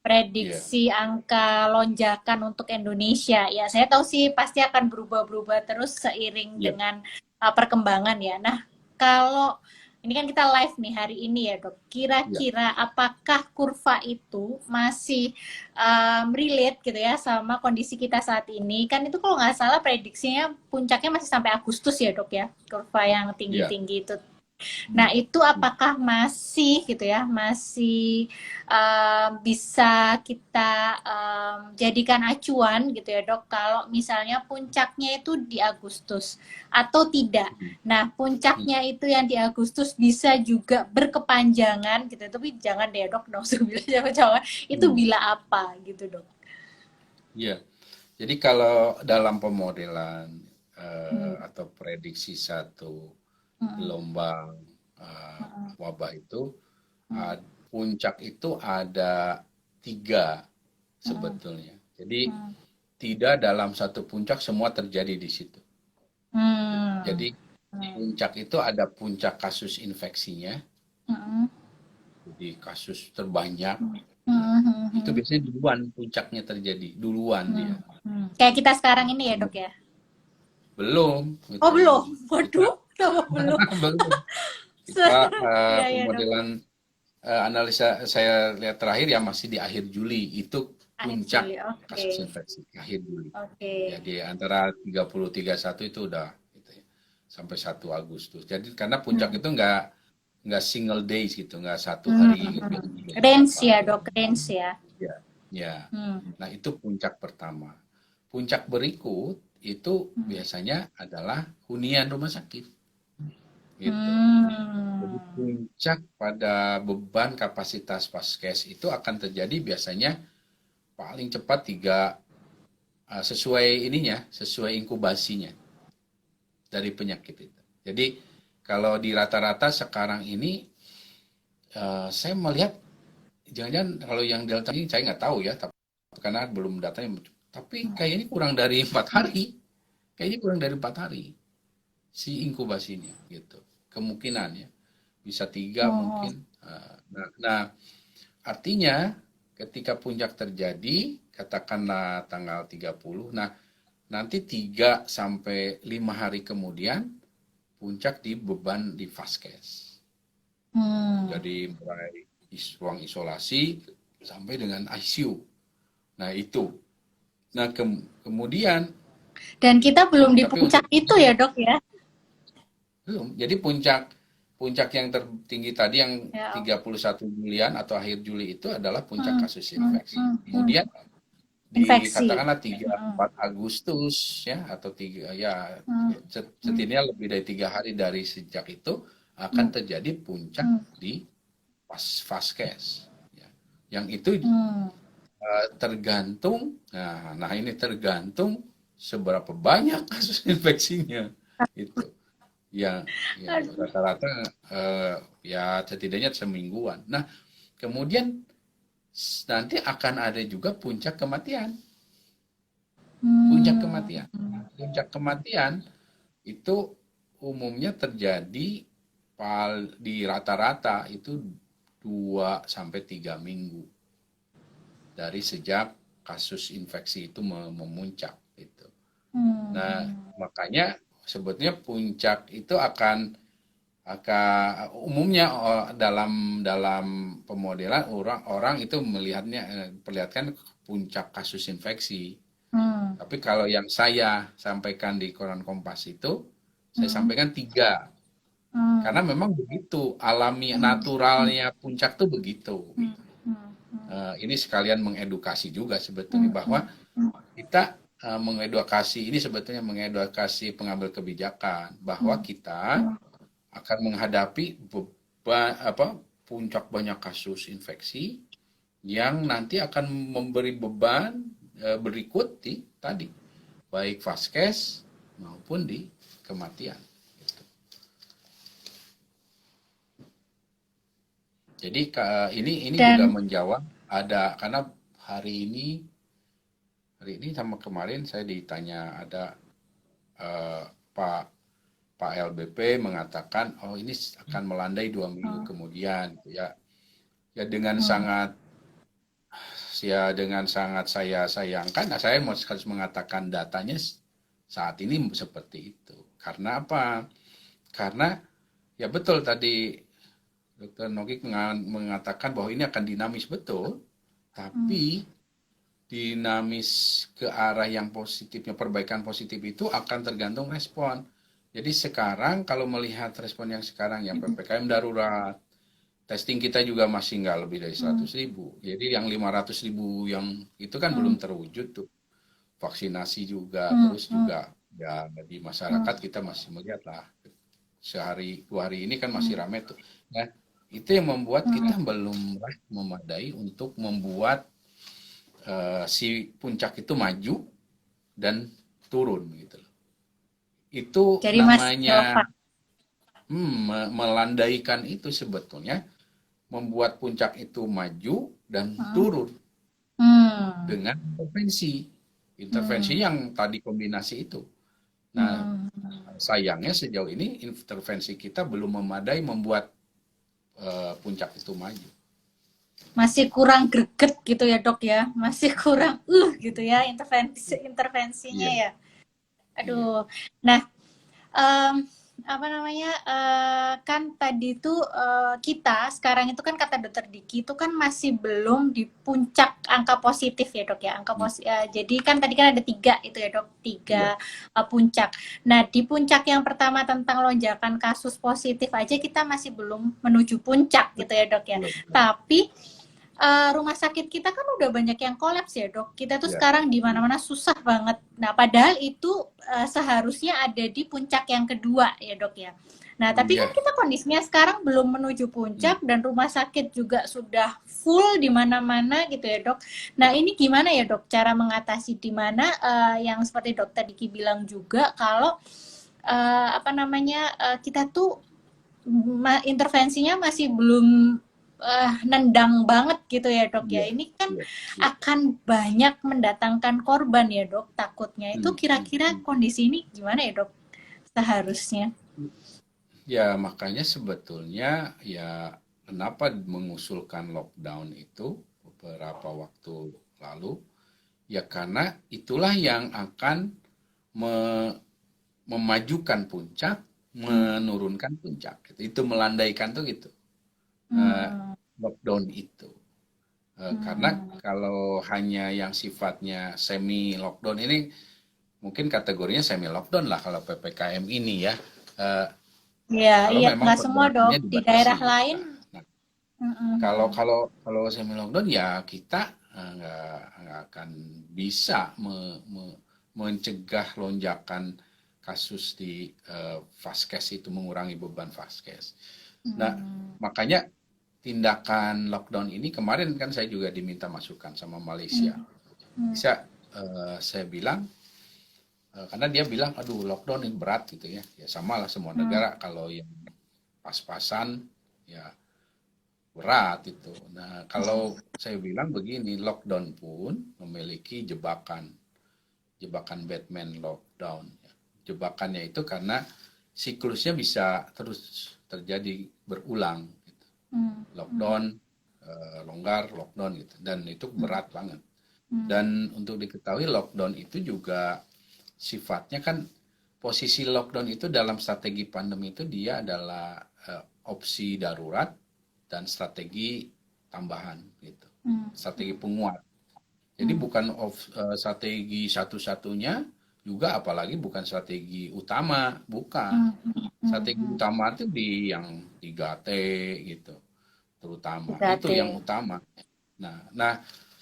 Prediksi angka lonjakan untuk Indonesia. Ya, saya tahu sih pasti akan berubah-berubah terus seiring iya, dengan perkembangan ya. Nah, kalau ini kan kita live nih hari ini ya, Dok. iya. Kira-kira apakah kurva itu masih relate gitu ya sama kondisi kita saat ini? Kan itu kalau nggak salah prediksinya puncaknya masih sampai Agustus ya, Dok ya. Kurva yang Iya. tinggi-tinggi itu. Nah, Hmm. itu apakah masih gitu ya, masih bisa kita jadikan acuan gitu ya dok, kalau misalnya puncaknya itu di Agustus atau tidak. Hmm. Nah, Hmm. puncaknya itu yang di Agustus bisa juga berkepanjangan gitu, tapi jangan deh dok, dong bila jangan, itu Hmm. bila apa gitu dok. Iya. Jadi kalau dalam pemodelan Hmm. atau prediksi satu Hmm. gelombang Hmm. wabah itu, Hmm. puncak itu ada tiga Hmm. sebetulnya. Jadi Hmm. tidak dalam satu puncak semua terjadi di situ. Hmm. Jadi Hmm. puncak itu ada puncak kasus infeksinya, Hmm. jadi kasus terbanyak. Nah, Hmm. Hmm. itu Hmm. biasanya duluan puncaknya terjadi, duluan dia. Kayak kita sekarang Nah, ini ya dok ya. belum Oh gitu. belum, Kita waduh, kenapa belum? belum. Kita Iya ya dok. pemodelan analisa saya lihat terakhir ya masih di akhir Juli itu Akhir puncak Juli, oke, kasus infeksi akhir Juli. oke. Ya di antara 30 31 itu udah gitu ya, sampai 1 Agustus. Jadi karena puncak Hmm. itu nggak single days gitu, nggak satu Hmm. hari gitu, Hmm. biasanya Range beberapa ya hari. dok, range ya. Ya, ya. Hmm. Nah itu puncak pertama. Puncak berikut itu Hmm. biasanya adalah hunian rumah sakit gitu. Jadi Hmm. puncak pada beban kapasitas vaskes itu akan terjadi biasanya paling cepat sesuai ininya, sesuai inkubasinya dari penyakit itu. Jadi kalau di rata-rata sekarang ini saya melihat jangan-jangan kalau yang delta ini saya nggak tahu ya, tapi karena belum datanya. Tapi kayaknya kurang dari 4 hari, kayaknya kurang dari 4 hari si inkubasinya gitu. Kemungkinannya bisa 3 Oh. mungkin. Nah, artinya ketika puncak terjadi, katakanlah tanggal 30, nah nanti 3 sampai 5 hari kemudian puncak di beban di vaskes. Hmm. Jadi mulai ruang isolasi sampai dengan ICU. Nah itu. Nah kemudian, Dan kita belum di tapi untuk puncak itu ya dok ya. belum. Jadi puncak puncak yang tertinggi tadi yang Ya. 31 Julian atau akhir Juli itu adalah puncak Hmm. kasus Hmm. infeksi. Hmm. Hmm. Kemudian di Infeksi. katakanlah 3 Hmm. 4 Agustus ya atau 3 ya Hmm. Hmm. setidaknya lebih dari 3 hari dari sejak itu akan Hmm. terjadi puncak Hmm. di vaskes ya. Yang itu Hmm. tergantung nah ini tergantung seberapa banyak kasus infeksinya itu yang Aduh. rata-rata ya setidaknya semingguan. Nah, kemudian nanti akan ada juga puncak kematian. Puncak Hmm. kematian. Puncak kematian itu umumnya terjadi di rata-rata itu 2 sampai 3 minggu dari sejak kasus infeksi itu memuncak gitu. Nah, Hmm. makanya sebetulnya puncak itu akan umumnya dalam dalam pemodelan orang itu perlihatkan puncak kasus infeksi. Hmm. Tapi kalau yang saya sampaikan di koran Kompas itu, saya Hmm. sampaikan 3. Hmm. Karena memang begitu, alami Hmm. Hmm. naturalnya puncak tuh begitu. Hmm. Gitu. Hmm. Hmm. Ini sekalian mengedukasi juga sebetulnya Hmm. bahwa Hmm. kita mengedukasi ini sebetulnya mengedukasi pengambil kebijakan bahwa Hmm. kita akan menghadapi puncak banyak kasus infeksi yang nanti akan memberi beban berikut di tadi baik vaskes maupun di kematian. Gitu. Jadi ini juga Dan menjawab ada karena hari ini sama kemarin saya ditanya ada eh, Pak Pak LBP mengatakan oh ini akan melandai 2 minggu hmm, kemudian gitu ya. Ya dengan hmm, sangat saya sayangkan, nah saya harus mengatakan datanya saat ini seperti itu. Karena apa? Karena ya betul tadi Dr. Nogik mengatakan bahwa ini akan dinamis betul, hmm, tapi dinamis ke arah yang positifnya, perbaikan positif itu akan tergantung respon. Jadi sekarang kalau melihat respon yang sekarang yang PPKM darurat, testing kita juga masih nggak lebih dari hmm, 100.000. Jadi yang 500.000 yang itu kan hmm, belum terwujud tuh. Vaksinasi juga, hmm, terus hmm, juga ya di masyarakat hmm, kita masih melihat lah sehari 2 hari ini kan masih hmm, ramai tuh. Nah, itu yang membuat kita hmm. belum memadai untuk membuat si puncak itu maju dan turun gitu loh. Itu Jadi masih namanya relevan. melandaikan itu sebetulnya membuat puncak itu maju dan Hmm, turun hmm, dengan intervensi. Intervensi hmm, yang tadi kombinasi itu. Nah, hmm. sayangnya sejauh ini intervensi kita belum memadai membuat puncak itu maju. Masih kurang greget gitu ya dok ya, masih kurang gitu ya intervensinya Iya, ya. iya. Aduh, nah, em, apa namanya, kan tadi tuh kita sekarang itu kan kata dokter Diki itu kan masih belum di puncak angka positif ya dok ya, jadi kan tadi kan ada tiga itu ya dok, tiga Iya, puncak. Nah di puncak yang pertama tentang lonjakan kasus positif aja kita masih belum menuju puncak gitu ya dok ya. belum, belum. Tapi rumah sakit kita kan udah banyak yang kolaps ya dok. Kita tuh Iya, sekarang di iya. mana-mana susah banget. Nah padahal itu seharusnya ada di puncak yang kedua ya dok ya. Nah tapi kan Iya. kita kondisinya sekarang belum menuju Hmm. puncak dan rumah sakit juga sudah full di mana-mana gitu ya dok. Nah ini gimana ya dok cara mengatasi di mana yang seperti dokter Diki bilang juga kalau apa namanya kita tuh intervensinya masih belum nendang banget gitu ya dok ya. Iya, Ini kan iya, iya. akan banyak mendatangkan korban ya dok. Takutnya itu Hmm, hmm, kira-kira hmm. kondisi ini gimana ya dok seharusnya? Ya, makanya sebetulnya ya kenapa mengusulkan lockdown itu beberapa waktu lalu, ya karena itulah yang akan me- memajukan puncak, Hmm. menurunkan puncak. Itu melandaikan tuh gitu. Eh, Hmm. Lockdown itu. Karena Hmm. kalau hanya yang sifatnya semi lockdown ini mungkin kategorinya semi lockdown lah kalau PPKM ini ya. Eh, Iya, Kalau iya, memang nggak semua dok. pergerakannya Di daerah dibatasi. lain, Nah, kalau mm-mm. kalau kalau semi lockdown ya kita nggak akan bisa mencegah lonjakan kasus di Vaskes itu mengurangi beban Vaskes. Nah, Hmm. makanya tindakan lockdown ini kemarin kan saya juga diminta masukan sama Hmm. Malaysia. Hmm. Bisa saya bilang karena dia bilang aduh lockdown ini berat gitu ya. Ya sama lah semua Hmm. negara kalau yang pas-pasan ya berat itu. Nah, kalau saya bilang begini, lockdown pun memiliki jebakan, jebakan Batman lockdown. Jebakannya itu karena siklusnya bisa terus terjadi berulang. Gitu. Hmm. Hmm. Lockdown, longgar, lockdown gitu. Dan itu Hmm. berat banget. Hmm. Dan untuk diketahui lockdown itu juga sifatnya kan posisi lockdown itu dalam strategi pandemi itu dia adalah opsi darurat dan strategi tambahan gitu. Hmm. Strategi penguat. Jadi Hmm. bukan strategi satu-satunya juga apalagi bukan strategi utama, bukan. Hmm. Hmm. Strategi Hmm. utama itu di yang 3T gitu, terutama. Itu 3T. yang utama. Nah,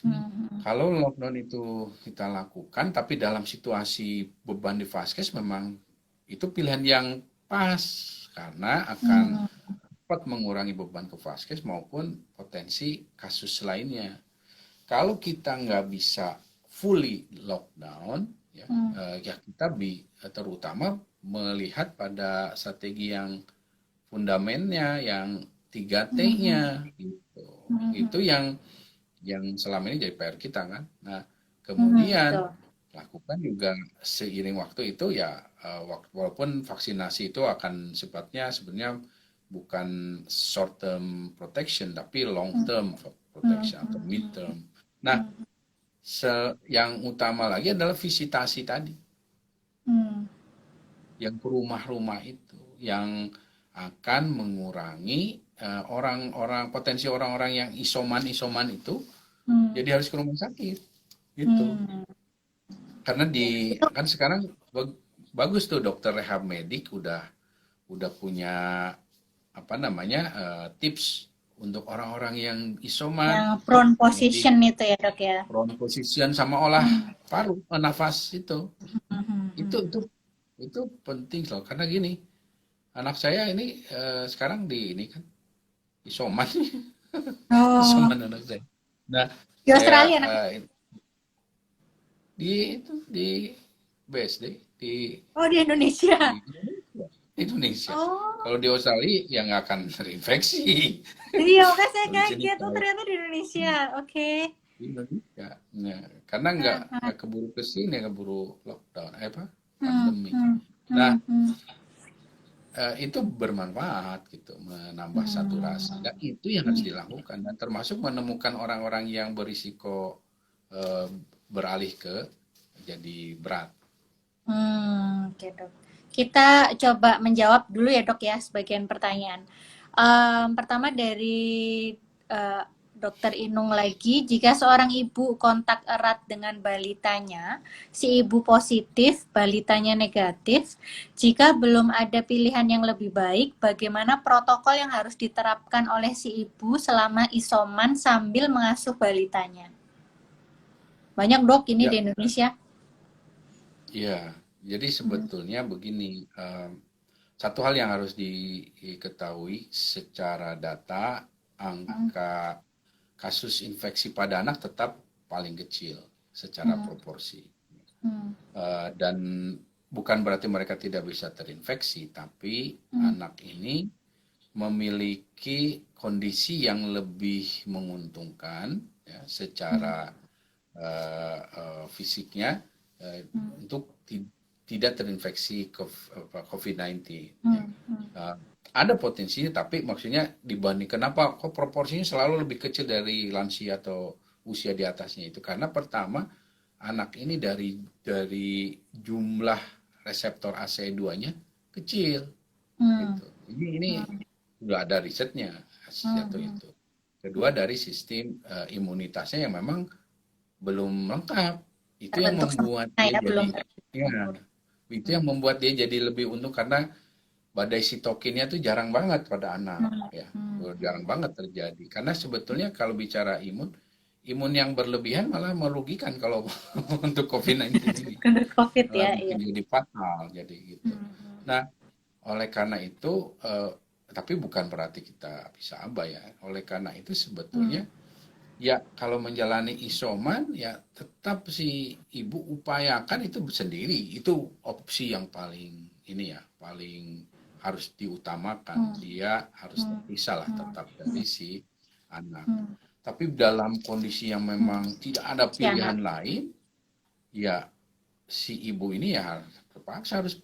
Hmm. kalau lockdown itu kita lakukan, tapi dalam situasi beban di Vaskes memang itu pilihan yang pas karena akan Hmm. dapat mengurangi beban ke Vaskes maupun potensi kasus lainnya. Kalau kita nggak bisa fully lockdown, ya, Hmm. ya kita terutama melihat pada strategi yang fundamennya, yang 3T-nya gitu. Itu yang selama ini jadi PR kita kan. Nah, kemudian Betul. lakukan juga seiring waktu itu ya walaupun vaksinasi itu akan sifatnya sebenarnya bukan short term protection tapi long term protection atau mid term. Nah, yang utama lagi adalah visitasi tadi, yang ke rumah-rumah itu yang akan mengurangi orang-orang potensi orang-orang yang isoman itu jadi harus ke rumah sakit gitu. Karena Itu kan sekarang bagus tuh dokter rehab medik udah punya apa namanya tips untuk orang-orang yang isoman, yang prone jadi position itu ya dok ya. prone position sama olah paru nafas itu penting loh karena gini anak saya ini sekarang di ini kan isoman Oh, isoman anak saya. Nah di saya Australia anak. di BSD Oh, di Indonesia. di Indonesia. Oh, Kalau di Australia ya nggak akan terinfeksi. iya, makanya saya Kalau di sini kaget. Oh, tahu ternyata di Indonesia. Oke. di Indonesia. Nah, karena Hmm, nggak keburu ke sini, keburu lockdown, apa hmm, pandemi. hmm, Nah, hmm, hmm, itu bermanfaat gitu, menambah saturasi. hmm, Dan itu yang harus dilakukan dan termasuk menemukan orang-orang yang berisiko eh, beralih ke jadi berat. oke dok. Kita coba menjawab dulu ya dok ya sebagian pertanyaan. Pertama dari eh, Dokter Inung lagi, jika seorang ibu kontak erat dengan balitanya, si ibu positif, balitanya negatif, jika belum ada pilihan yang lebih baik, bagaimana protokol yang harus diterapkan oleh si ibu selama isoman sambil mengasuh balitanya? Banyak dok ini Ya, di Indonesia. ya. Jadi sebetulnya begini, satu hal yang harus diketahui secara data, angka kasus infeksi pada anak tetap paling kecil secara Hmm, proporsi. hmm, Dan bukan berarti mereka tidak bisa terinfeksi, tapi hmm, anak ini memiliki kondisi yang lebih menguntungkan ya, hmm, secara fisiknya hmm, untuk tidak terinfeksi COVID-19. Ya. hmm, hmm. Ada potensinya, tapi maksudnya dibanding kenapa kok proporsinya selalu lebih kecil dari lansia atau usia di atasnya itu? Karena pertama anak ini dari jumlah reseptor ACE2-nya kecil Hmm, gitu. Ini sudah ada risetnya hmm, satu hmm. itu. Kedua dari sistem imunitasnya yang memang belum lengkap. Itu yang Terbentuk membuat sempurna dia ya, belum jadi ya, terbentuk. itu yang membuat dia jadi lebih untung karena badai sitokinnya tuh jarang banget pada anak Hmm, ya. hmm. Jarang banget terjadi. Karena sebetulnya kalau bicara imun yang berlebihan malah merugikan kalau untuk COVID-19 ini. Kena COVID Malah ya, iya. bikin jadi fatal jadi gitu. Hmm, Nah, oleh karena itu tapi bukan berarti kita bisa abai ya. Oleh karena itu hmm, sebetulnya ya kalau menjalani isoman ya tetap si ibu upayakan itu sendiri. Itu opsi yang paling ini ya, paling harus diutamakan. hmm, Dia harus hmm, terpisah lah hmm, tetap dari si anak. hmm, Tapi dalam kondisi yang hmm. memang tidak ada Si anak. pilihan lain, ya si ibu ini ya terpaksa harus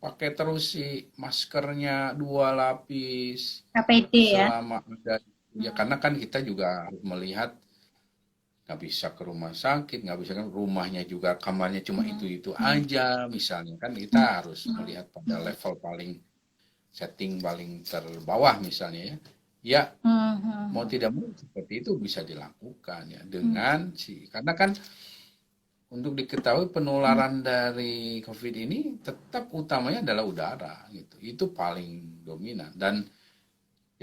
pakai terus si maskernya 2 lapis KPD ya. selama ada ya Hmm, karena kan kita juga harus melihat nggak bisa ke rumah sakit nggak bisa kan rumahnya juga kamarnya cuma hmm, itu hmm, aja misalnya kan kita hmm, harus hmm, melihat pada level paling setting paling terbawah misalnya ya ya hmm, mau hmm, tidak mau seperti itu bisa dilakukan ya hmm, dengan si karena kan untuk diketahui hmm, penularan dari COVID ini tetap utamanya adalah udara gitu. Itu paling dominan dan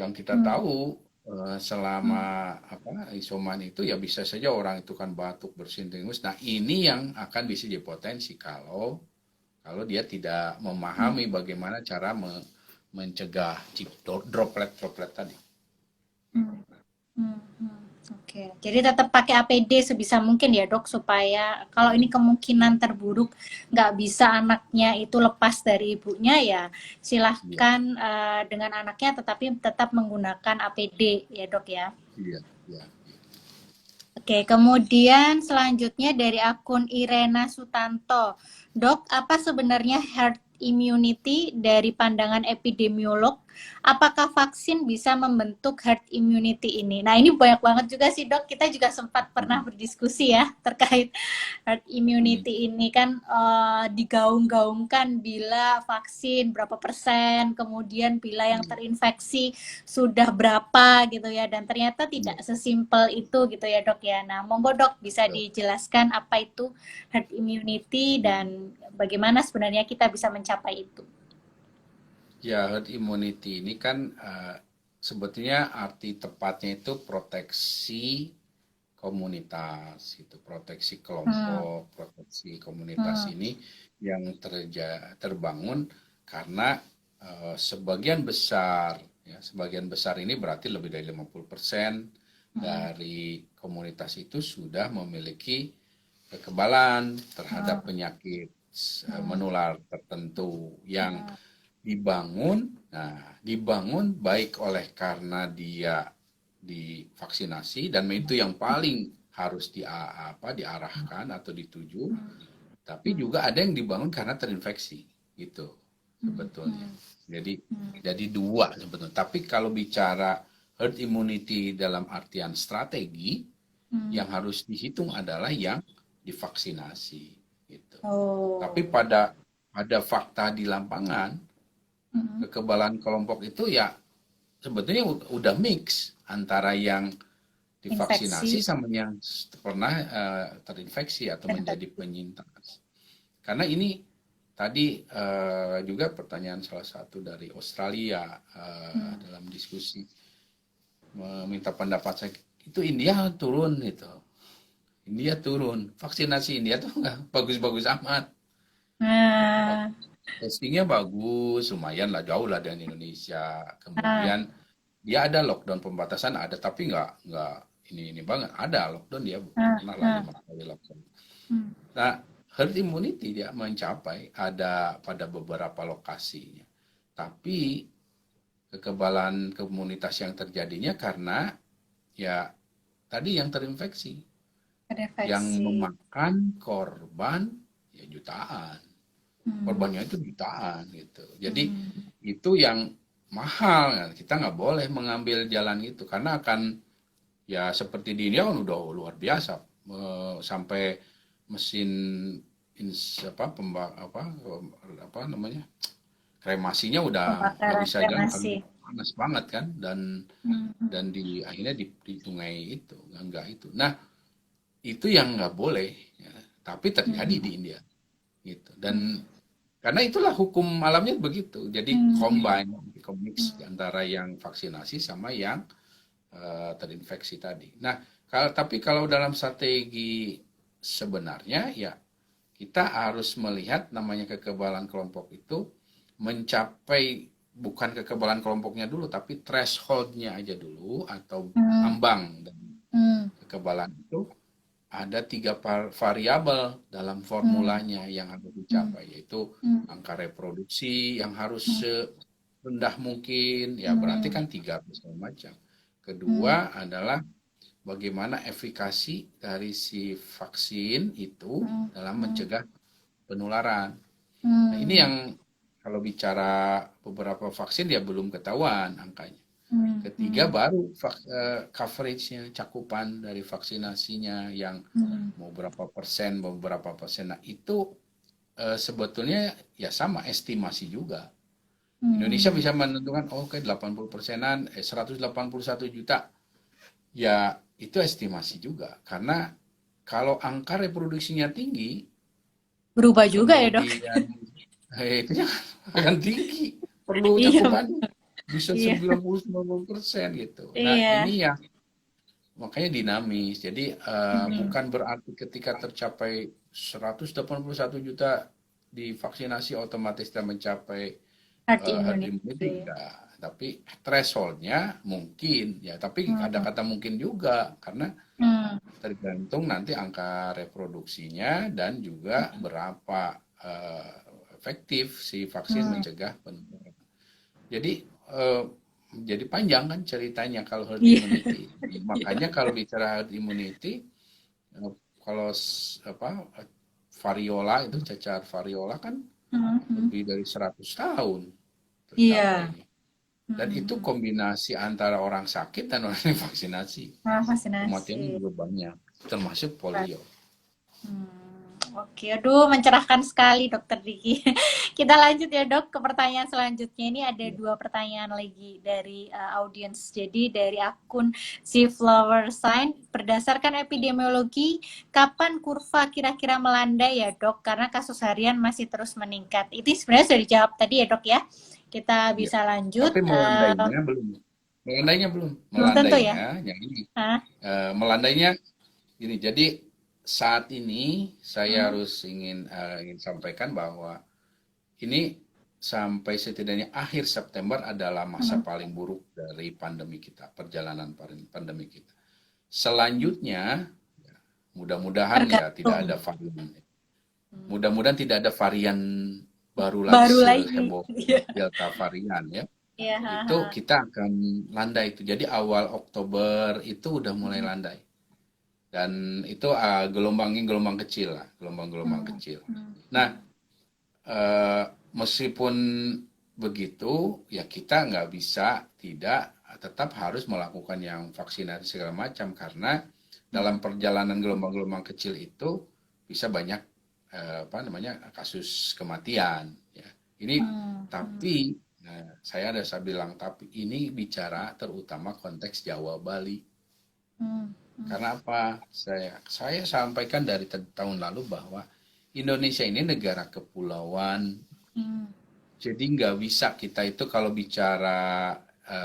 yang kita hmm, tahu hmm, selama apa isoman itu ya bisa saja orang itu kan batuk bersin dengus. Nah, ini yang akan bisa jadi potensi kalau dia tidak hmm, memahami bagaimana cara mencegah droplet-droplet tadi. hmm, hmm, hmm. Oke. Oke, jadi tetap pakai APD sebisa mungkin ya dok, supaya kalau ini kemungkinan terburuk nggak bisa anaknya itu lepas dari ibunya ya Iya, silahkan dengan anaknya tetapi tetap menggunakan APD ya dok ya. iya, iya. Oke, kemudian selanjutnya dari akun Irena Sutanto. Dok, apa sebenarnya herd immunity dari pandangan epidemiolog? Apakah vaksin bisa membentuk herd immunity ini? Nah, ini banyak banget juga sih, Dok. Kita juga sempat pernah Mm, berdiskusi ya terkait herd mm, immunity ini kan digaung-gaungkan bila vaksin berapa persen, kemudian bila yang iya, terinfeksi sudah berapa gitu ya, dan ternyata tidak iya, sesimpel itu gitu ya dok ya. Nah monggo dok bisa betul. dijelaskan apa itu herd immunity dan bagaimana sebenarnya kita bisa mencapai itu. Ya, herd immunity ini kan sebetulnya arti tepatnya itu proteksi komunitas, gitu, proteksi Hmm, kelompok, proteksi komunitas hmm, ini yang terbangun karena sebagian besar ini berarti lebih dari 50% hmm, dari komunitas itu sudah memiliki kekebalan terhadap hmm, penyakit hmm, menular tertentu yang hmm, dibangun baik oleh karena dia divaksinasi dan itu yang paling harus diarahkan atau dituju, tapi hmm, juga ada yang dibangun karena terinfeksi gitu hmm, sebetulnya. hmm, Jadi hmm, jadi dua sebetulnya. Tapi kalau bicara herd immunity dalam artian strategi, hmm. yang harus dihitung adalah yang divaksinasi gitu. Tapi Oh. pada fakta di lapangan, Hmm. kekebalan kelompok itu ya sebetulnya udah mix antara yang divaksinasi Infeksi sama yang pernah terinfeksi atau menjadi terinfeksi. penyintas. Karena ini tadi juga pertanyaan salah satu dari Australia Hmm. dalam diskusi meminta pendapat saya, itu India turun itu. India turun. Vaksinasi India tuh nggak bagus-bagus amat. Nah, Testingnya bagus, lumayan lah, jauh lah dengan Indonesia. ah, Kemudian dia ada lockdown pembatasan ada, tapi nggak ini banget. Ada lockdown dia ah, pernah lah ah. 5 kali lockdown. Hmm. Nah, herd immunity dia mencapai ada pada beberapa lokasinya. Tapi kekebalan komunitas yang terjadinya karena ya tadi yang terinfeksi, yang Terinfeksi. memakan korban ya jutaan. Hmm. Korbannya itu jutaan gitu. Jadi Hmm. itu yang mahal, kan. Kita nggak boleh mengambil jalan itu karena akan ya seperti di India kan udah luar biasa. Sampai mesin apa namanya, kremasinya udah nggak Pembakaran bisa jalan karena kremasi. panas banget kan, Hmm. dan akhirnya di sungai itu nggak itu. Nah itu yang nggak boleh ya. Tapi terjadi Hmm. di India gitu. Dan karena itulah hukum alamnya begitu. Jadi Hmm. combine, mix Hmm. antara yang vaksinasi sama yang terinfeksi tadi. Nah, tapi kalau dalam strategi sebenarnya ya kita harus melihat namanya kekebalan kelompok itu mencapai bukan kekebalan kelompoknya dulu, tapi thresholdnya aja dulu atau Hmm. ambang dari Hmm. kekebalan itu ada 3 variabel dalam Hmm. formulanya yang harus Hmm. dicapai, yaitu Hmm. angka reproduksi yang harus Hmm. serendah mungkin, ya berarti Hmm. kan 3 segala macam. Hmm. Kedua adalah bagaimana efikasi dari si vaksin itu Hmm. dalam Hmm. mencegah penularan. Nah, ini Hmm. yang kalau bicara beberapa vaksin ya belum ketahuan angkanya. Hmm. Ketiga Hmm. baru coveragenya, cakupan dari vaksinasinya yang Hmm. mau berapa persen, mau berapa persen. Nah, itu sebetulnya ya sama estimasi juga. Indonesia Hmm. bisa menentukan oh, oke 80 persenan, 181 juta. Ya, itu estimasi juga. Karena kalau angka reproduksinya tinggi, Berubah juga ya dok. kemudian itu akan tinggi. Perlu Iya. cakupan bisa Iya. 90-90% gitu. Nah, Iya. ini yang makanya dinamis. Jadi Hmm. bukan berarti ketika tercapai 181 juta divaksinasi otomatis kita mencapai Herd herd immunity immunity. enggak. tapi thresholdnya mungkin ya, tapi ada kata mungkin juga karena tergantung nanti angka reproduksinya dan juga berapa efektif si vaksin mencegah penularan. Jadi panjang kan ceritanya kalau herd immunity. Makanya kalau bicara herd immunity, kalau apa variola itu cacar variola kan lebih dari 100 tahun tercapainya. Dan itu kombinasi antara orang sakit dan orang yang vaksinasi. Kematiannya juga banyak, termasuk polio. Oke, aduh mencerahkan sekali Dokter Diki. Kita lanjut ya Dok ke pertanyaan selanjutnya. Ini ada 2 pertanyaan lagi dari audiens. Jadi dari akun si Flower Sign, berdasarkan epidemiologi, kapan kurva kira-kira melandai ya Dok? Karena kasus harian masih terus meningkat. Itu sebenarnya sudah dijawab tadi ya Dok ya. Kita bisa lanjut. Tapi melandainya belum. Melandainya belum. Tentu ya. Melandainya gini. Jadi saat ini saya harus ingin sampaikan bahwa ini sampai setidaknya akhir September adalah masa paling buruk dari pandemi kita, perjalanan pandemi kita. Selanjutnya, mudah-mudahan ya tidak ada varian. Mudah-mudahan tidak ada varian baru lagi seheboh Delta varian ya. Itu kita akan landai itu. Jadi awal Oktober itu udah mulai landai. Dan itu gelombang kecil lah, gelombang kecil. Nah, meskipun begitu, ya kita nggak bisa tetap harus melakukan yang vaksinasi segala macam karena dalam perjalanan gelombang kecil itu bisa banyak kasus kematian. Ya. Ini tapi saya bilang tapi ini bicara terutama konteks Jawa Bali. Karena apa? Saya sampaikan dari tahun lalu bahwa Indonesia ini negara kepulauan. Jadi nggak bisa kita itu kalau bicara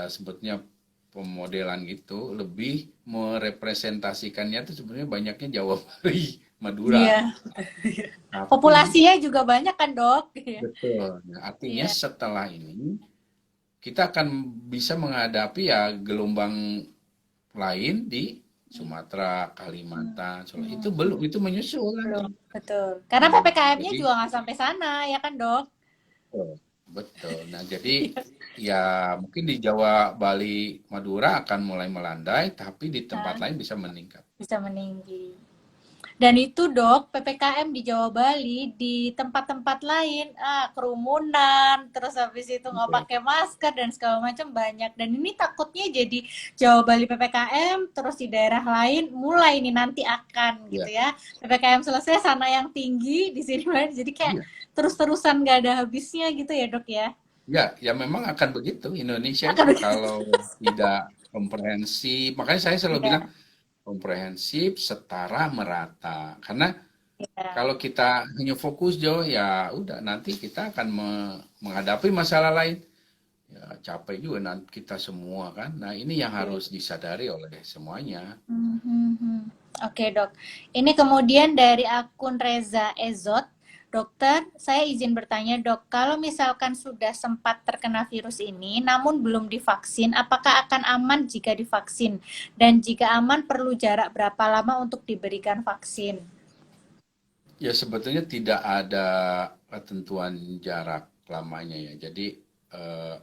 sebetulnya pemodelan gitu lebih merepresentasikannya itu sebenarnya banyaknya Jawa Bali, Madura. Iya. Populasinya juga banyak kan Dok? Betul. Nah, artinya setelah ini kita akan bisa menghadapi ya gelombang lain di Sumatera, Kalimantan, itu menyusul belum. Betul. Karena PPKM-nya juga nggak sampai sana, ya kan dok? Betul. Nah jadi ya mungkin di Jawa, Bali, Madura akan mulai melandai, tapi di tempat lain bisa meningkat. Bisa meninggi. Dan itu dok, PPKM di Jawa Bali, di tempat-tempat lain, kerumunan, terus habis itu nggak pakai masker dan segala macam banyak. Dan ini takutnya jadi Jawa Bali PPKM, terus di daerah lain mulai nih nanti akan gitu ya. PPKM selesai sana yang tinggi, di sini jadi kayak terus-terusan nggak ada habisnya gitu ya dok ya. Ya memang akan begitu. Indonesia itu kalau tidak komprehensif, makanya saya selalu bilang komprehensif, setara, merata. Karena kalau kita hanya fokus jauh, ya udah nanti kita akan menghadapi masalah lain. Ya capek juga nanti kita semua kan. Nah ini yang harus disadari oleh semuanya. Oke dok. Ini kemudian dari akun Reza Ezot. Dokter, saya izin bertanya dok, kalau misalkan sudah sempat terkena virus ini, namun belum divaksin, apakah akan aman jika divaksin? Dan jika aman, perlu jarak berapa lama untuk diberikan vaksin? Ya sebetulnya tidak ada ketentuan jarak lamanya ya. Jadi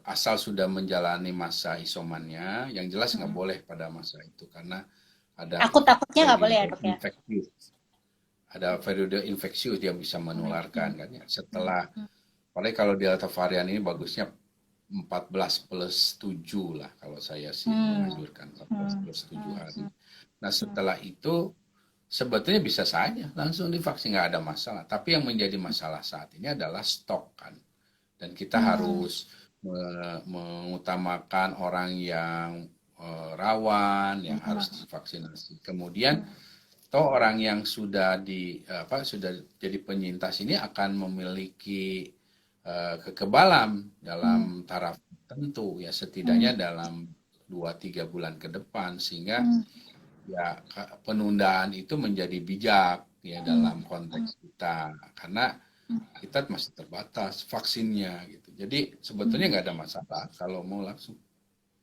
asal sudah menjalani masa isomannya, yang jelas nggak boleh pada masa itu karena ada takutnya nggak boleh ya dok ya. Ada periode infeksius yang bisa menularkan kan ya. Setelah paling kalau Delta varian ini bagusnya 14 plus 7 lah kalau saya sih menganjurkan 14 plus 7 hari. Nah setelah itu sebetulnya bisa saja langsung divaksin, nggak ada masalah. Tapi yang menjadi masalah saat ini adalah stok kan. Dan kita harus mengutamakan orang yang rawan yang harus divaksinasi. Kemudian orang yang sudah jadi penyintas ini akan memiliki kekebalan dalam taraf tertentu ya setidaknya dalam 2-3 bulan ke depan sehingga ya penundaan itu menjadi bijak ya dalam konteks kita karena kita masih terbatas vaksinnya gitu. Jadi sebetulnya nggak ada masalah kalau mau langsung.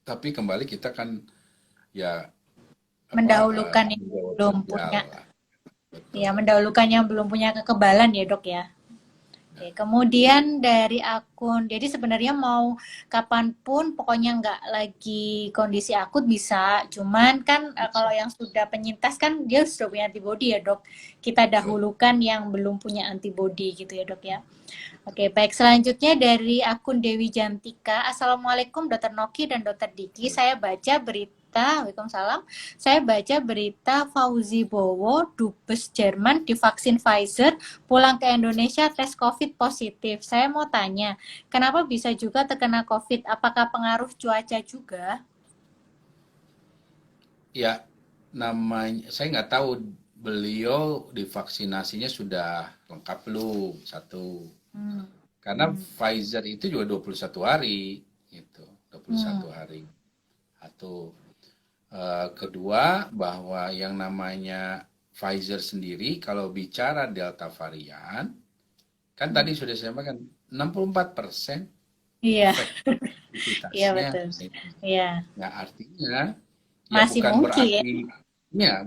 Tapi kembali kita kan ya Mendahulukan yang menjawab belum sosial punya, lah. ya Betul. mendahulukan yang belum punya kekebalan ya dok ya. Nah, Oke, kemudian dari akun, jadi sebenarnya mau kapanpun, pokoknya nggak lagi kondisi akut bisa. Cuman kan bisa. kalau yang sudah penyintas kan dia sudah punya antibody ya dok. Kita dahulukan yang belum punya antibody gitu ya dok ya. Oke, baik. Selanjutnya dari akun Dewi Jantika. Assalamualaikum Dokter Noki dan Dokter Diki. Saya baca berita, Waalaikumsalam. Saya baca berita Fauzi Bowo, Dubes Jerman divaksin Pfizer, pulang ke Indonesia tes COVID positif. Saya mau tanya, kenapa bisa juga terkena COVID? Apakah pengaruh cuaca juga? Ya, namanya saya nggak tahu beliau divaksinasinya sudah lengkap belum satu. Hmm. Karena Pfizer itu juga 21 hari gitu, 21 Hmm. hari. Atau kedua bahwa yang namanya Pfizer sendiri kalau bicara Delta varian kan tadi sudah saya sampaikan 64% Iya, iya efektivitasnya. betul. Iya, Nah, artinya ya masih mungkin.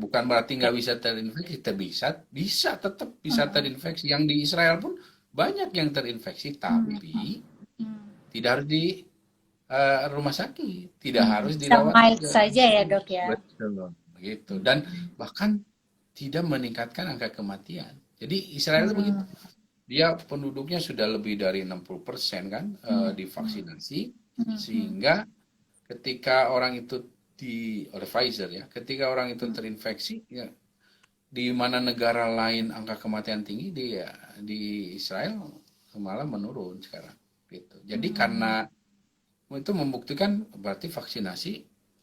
bukan berarti nggak bisa terinfeksi, kita bisa tetap bisa Hmm. terinfeksi. Yang di Israel pun banyak yang terinfeksi, Hmm. tapi Hmm. tidak harus di rumah sakit, tidak harus Bisa dirawat mild juga. saja ya dok ya. Betul, begitu. Dan Hmm. bahkan tidak meningkatkan angka kematian. Jadi Israel itu begitu. Hmm. Dia penduduknya sudah lebih dari 60% kan Hmm. divaksinasi, Hmm. sehingga ketika orang itu oleh Pfizer ya, ketika orang itu Hmm. terinfeksi, ya, di mana negara lain angka kematian tinggi, di Israel malah menurun sekarang. Gitu. Jadi Hmm. karena itu membuktikan berarti vaksinasi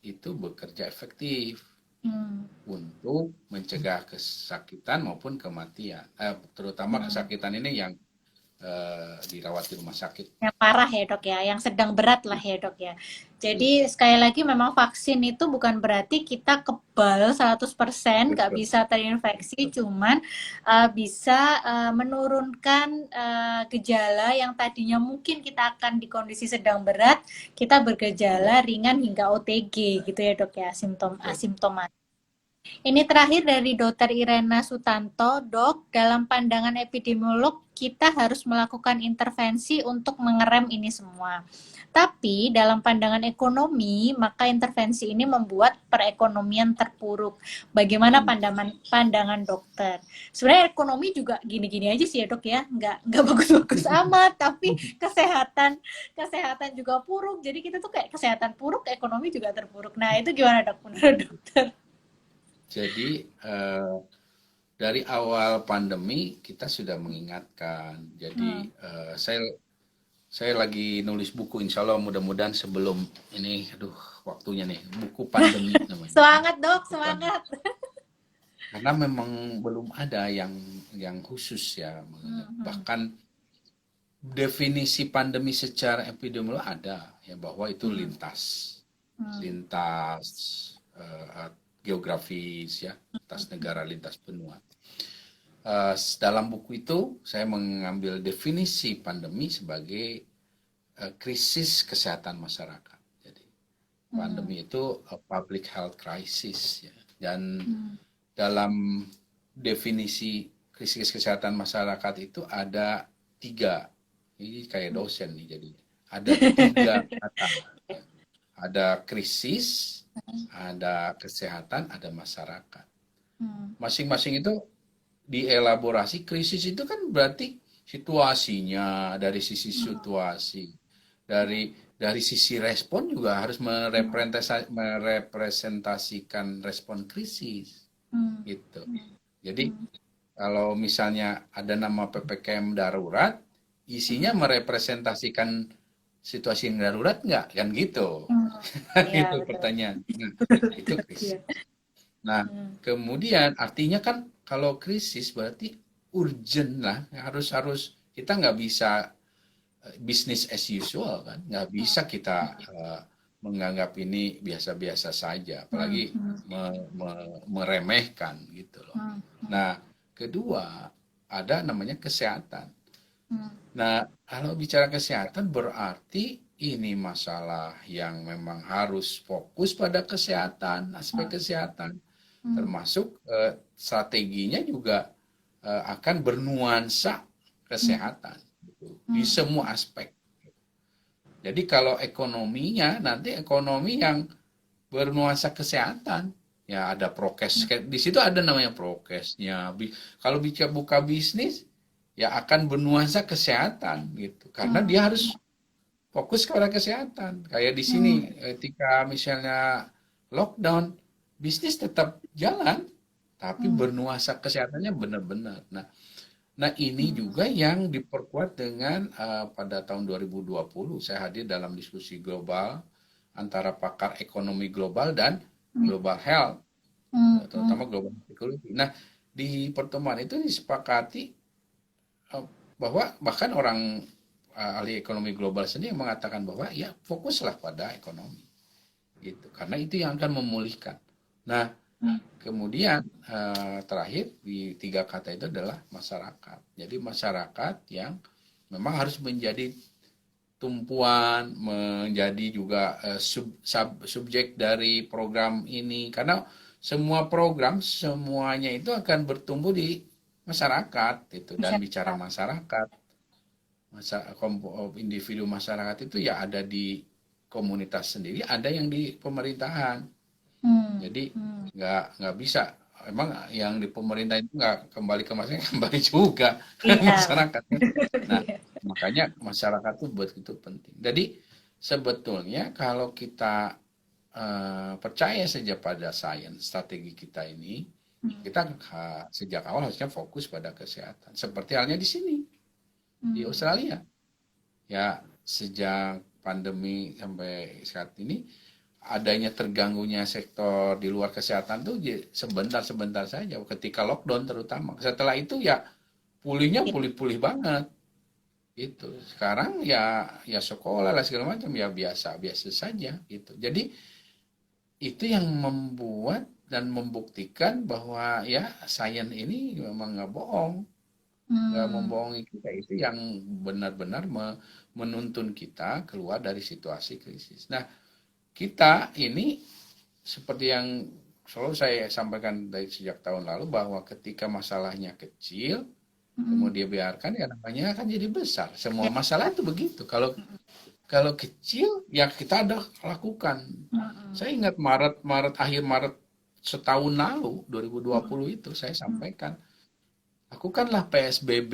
itu bekerja efektif Hmm. untuk mencegah kesakitan maupun kematian. Terutama Hmm. kesakitan ini yang dirawat di rumah sakit. Yang parah ya dok ya, yang sedang berat lah ya dok ya. Betul, Jadi sekali lagi memang vaksin itu bukan berarti kita kebal 100% nggak betul, bisa terinfeksi, betul, cuman bisa menurunkan gejala yang tadinya mungkin kita akan di kondisi sedang berat, kita iya, bergejala ringan hingga OTG gitu ya dok ya, simptom betul. asimptomatik. Ini terakhir dari Dr. Irena Sutanto, Dok, dalam pandangan epidemiolog, kita harus melakukan intervensi untuk mengerem ini semua. Tapi dalam pandangan ekonomi, maka intervensi ini membuat perekonomian terpuruk. Bagaimana Hmm, pandangan dokter? Sebenarnya ekonomi juga gini-gini aja sih ya dok ya, nggak bagus-bagus amat, tapi kesehatan kesehatan juga buruk. Jadi kita tuh kayak kesehatan buruk, ekonomi juga terpuruk. Nah itu gimana dok menurut dokter? Jadi dari awal pandemi kita sudah mengingatkan. Jadi Hmm. saya lagi nulis buku, insya Allah mudah-mudahan sebelum ini, aduh waktunya nih, buku pandemi namanya. Semangat dok, Buku pandemi. semangat. Karena memang belum ada yang khusus ya, Hmm. bahkan definisi pandemi secara epidemiolog ada ya bahwa itu Hmm. lintas, Hmm. lintas geografis ya, lintas negara, lintas benua. Dalam buku itu saya mengambil definisi pandemi sebagai krisis kesehatan masyarakat. Jadi Hmm. pandemi itu public health crisis ya. Dan Hmm. dalam definisi krisis kesehatan masyarakat itu ada tiga. Ini kayak dosen nih jadi. Ada tiga kata. Ya. Ada krisis, ada kesehatan, ada masyarakat. Hmm. Masing-masing itu dielaborasi. Krisis itu kan berarti situasinya, dari sisi situasi, dari sisi respon juga harus merepresentasikan respon krisis Hmm. gitu. Jadi kalau misalnya ada nama PPKM darurat, isinya merepresentasikan situasi yang darurat nggak? Kan gitu. Hmm. Iya Itu betul. pertanyaan. Nah, itu Iya. krisis. Nah, Hmm. kemudian artinya kan kalau krisis berarti urgent lah, harus harus kita nggak bisa business as usual kan, nggak bisa kita menganggap ini biasa-biasa saja, Hmm. apalagi Hmm. meremehkan gitu loh. Hmm. Nah, kedua ada namanya kesehatan. Hmm. Nah, kalau bicara kesehatan berarti ini masalah yang memang harus fokus pada kesehatan, aspek kesehatan, Hmm. termasuk strateginya juga akan bernuansa Hmm. kesehatan gitu, di Hmm. semua aspek. Jadi kalau ekonominya nanti ekonomi yang bernuansa kesehatan, ya ada prokes. Di situ ada namanya prokesnya. Kalau bicara buka bisnis, ya akan bernuansa kesehatan gitu. Karena Hmm. dia harus fokus kepada kesehatan. Kayak di sini, Hmm. ketika misalnya lockdown, bisnis tetap jalan, tapi Hmm. bernuansa kesehatannya benar-benar. Nah, ini Hmm. juga yang diperkuat dengan pada tahun 2020 saya hadir dalam diskusi global antara pakar ekonomi global dan global health, Hmm. Hmm. terutama global psychology. Nah, di pertemuan itu disepakati eh, bahwa bahkan orang ahli ekonomi global sendiri mengatakan bahwa ya fokuslah pada ekonomi gitu, karena itu yang akan memulihkan. Nah, kemudian terakhir di tiga kata itu adalah masyarakat. Jadi masyarakat yang memang harus menjadi tumpuan, menjadi juga subjek dari program ini. Karena semua program, semuanya itu akan bertumbuh di masyarakat itu. Dan bicara Masyarakat. masyarakat, individu masyarakat itu ya ada di komunitas sendiri, ada yang di pemerintahan. Hmm. Jadi Hmm. nggak bisa. Emang yang di pemerintah itu nggak kembali ke masyarakat, kembali juga ke Iya. masyarakat. Nah, makanya masyarakat itu begitu penting. Jadi sebetulnya kalau kita percaya saja pada sains strategi kita ini, kita sejak awal harusnya fokus pada kesehatan. Seperti halnya di sini, di Hmm. Australia. Ya, sejak pandemi sampai saat ini, adanya terganggunya sektor di luar kesehatan tuh sebentar-sebentar saja ketika lockdown terutama. Setelah itu ya pulihnya pulih-pulih banget gitu. Sekarang ya sekolah lah segala macam ya biasa-biasa saja gitu. Jadi itu yang membuat dan membuktikan bahwa ya sains ini memang nggak bohong, nggak Hmm. membohongi kita. Itu yang benar-benar menuntun kita keluar dari situasi krisis. Nah, kita ini seperti yang selalu saya sampaikan dari sejak tahun lalu bahwa ketika masalahnya kecil, Hmm. kemudian biarkan ya namanya akan jadi besar. Semua Ya. masalah itu begitu. Kalau kalau kecil ya kita ada lakukan. Hmm. Saya ingat akhir Maret setahun lalu 2020 itu saya Hmm. sampaikan, lakukanlah PSBB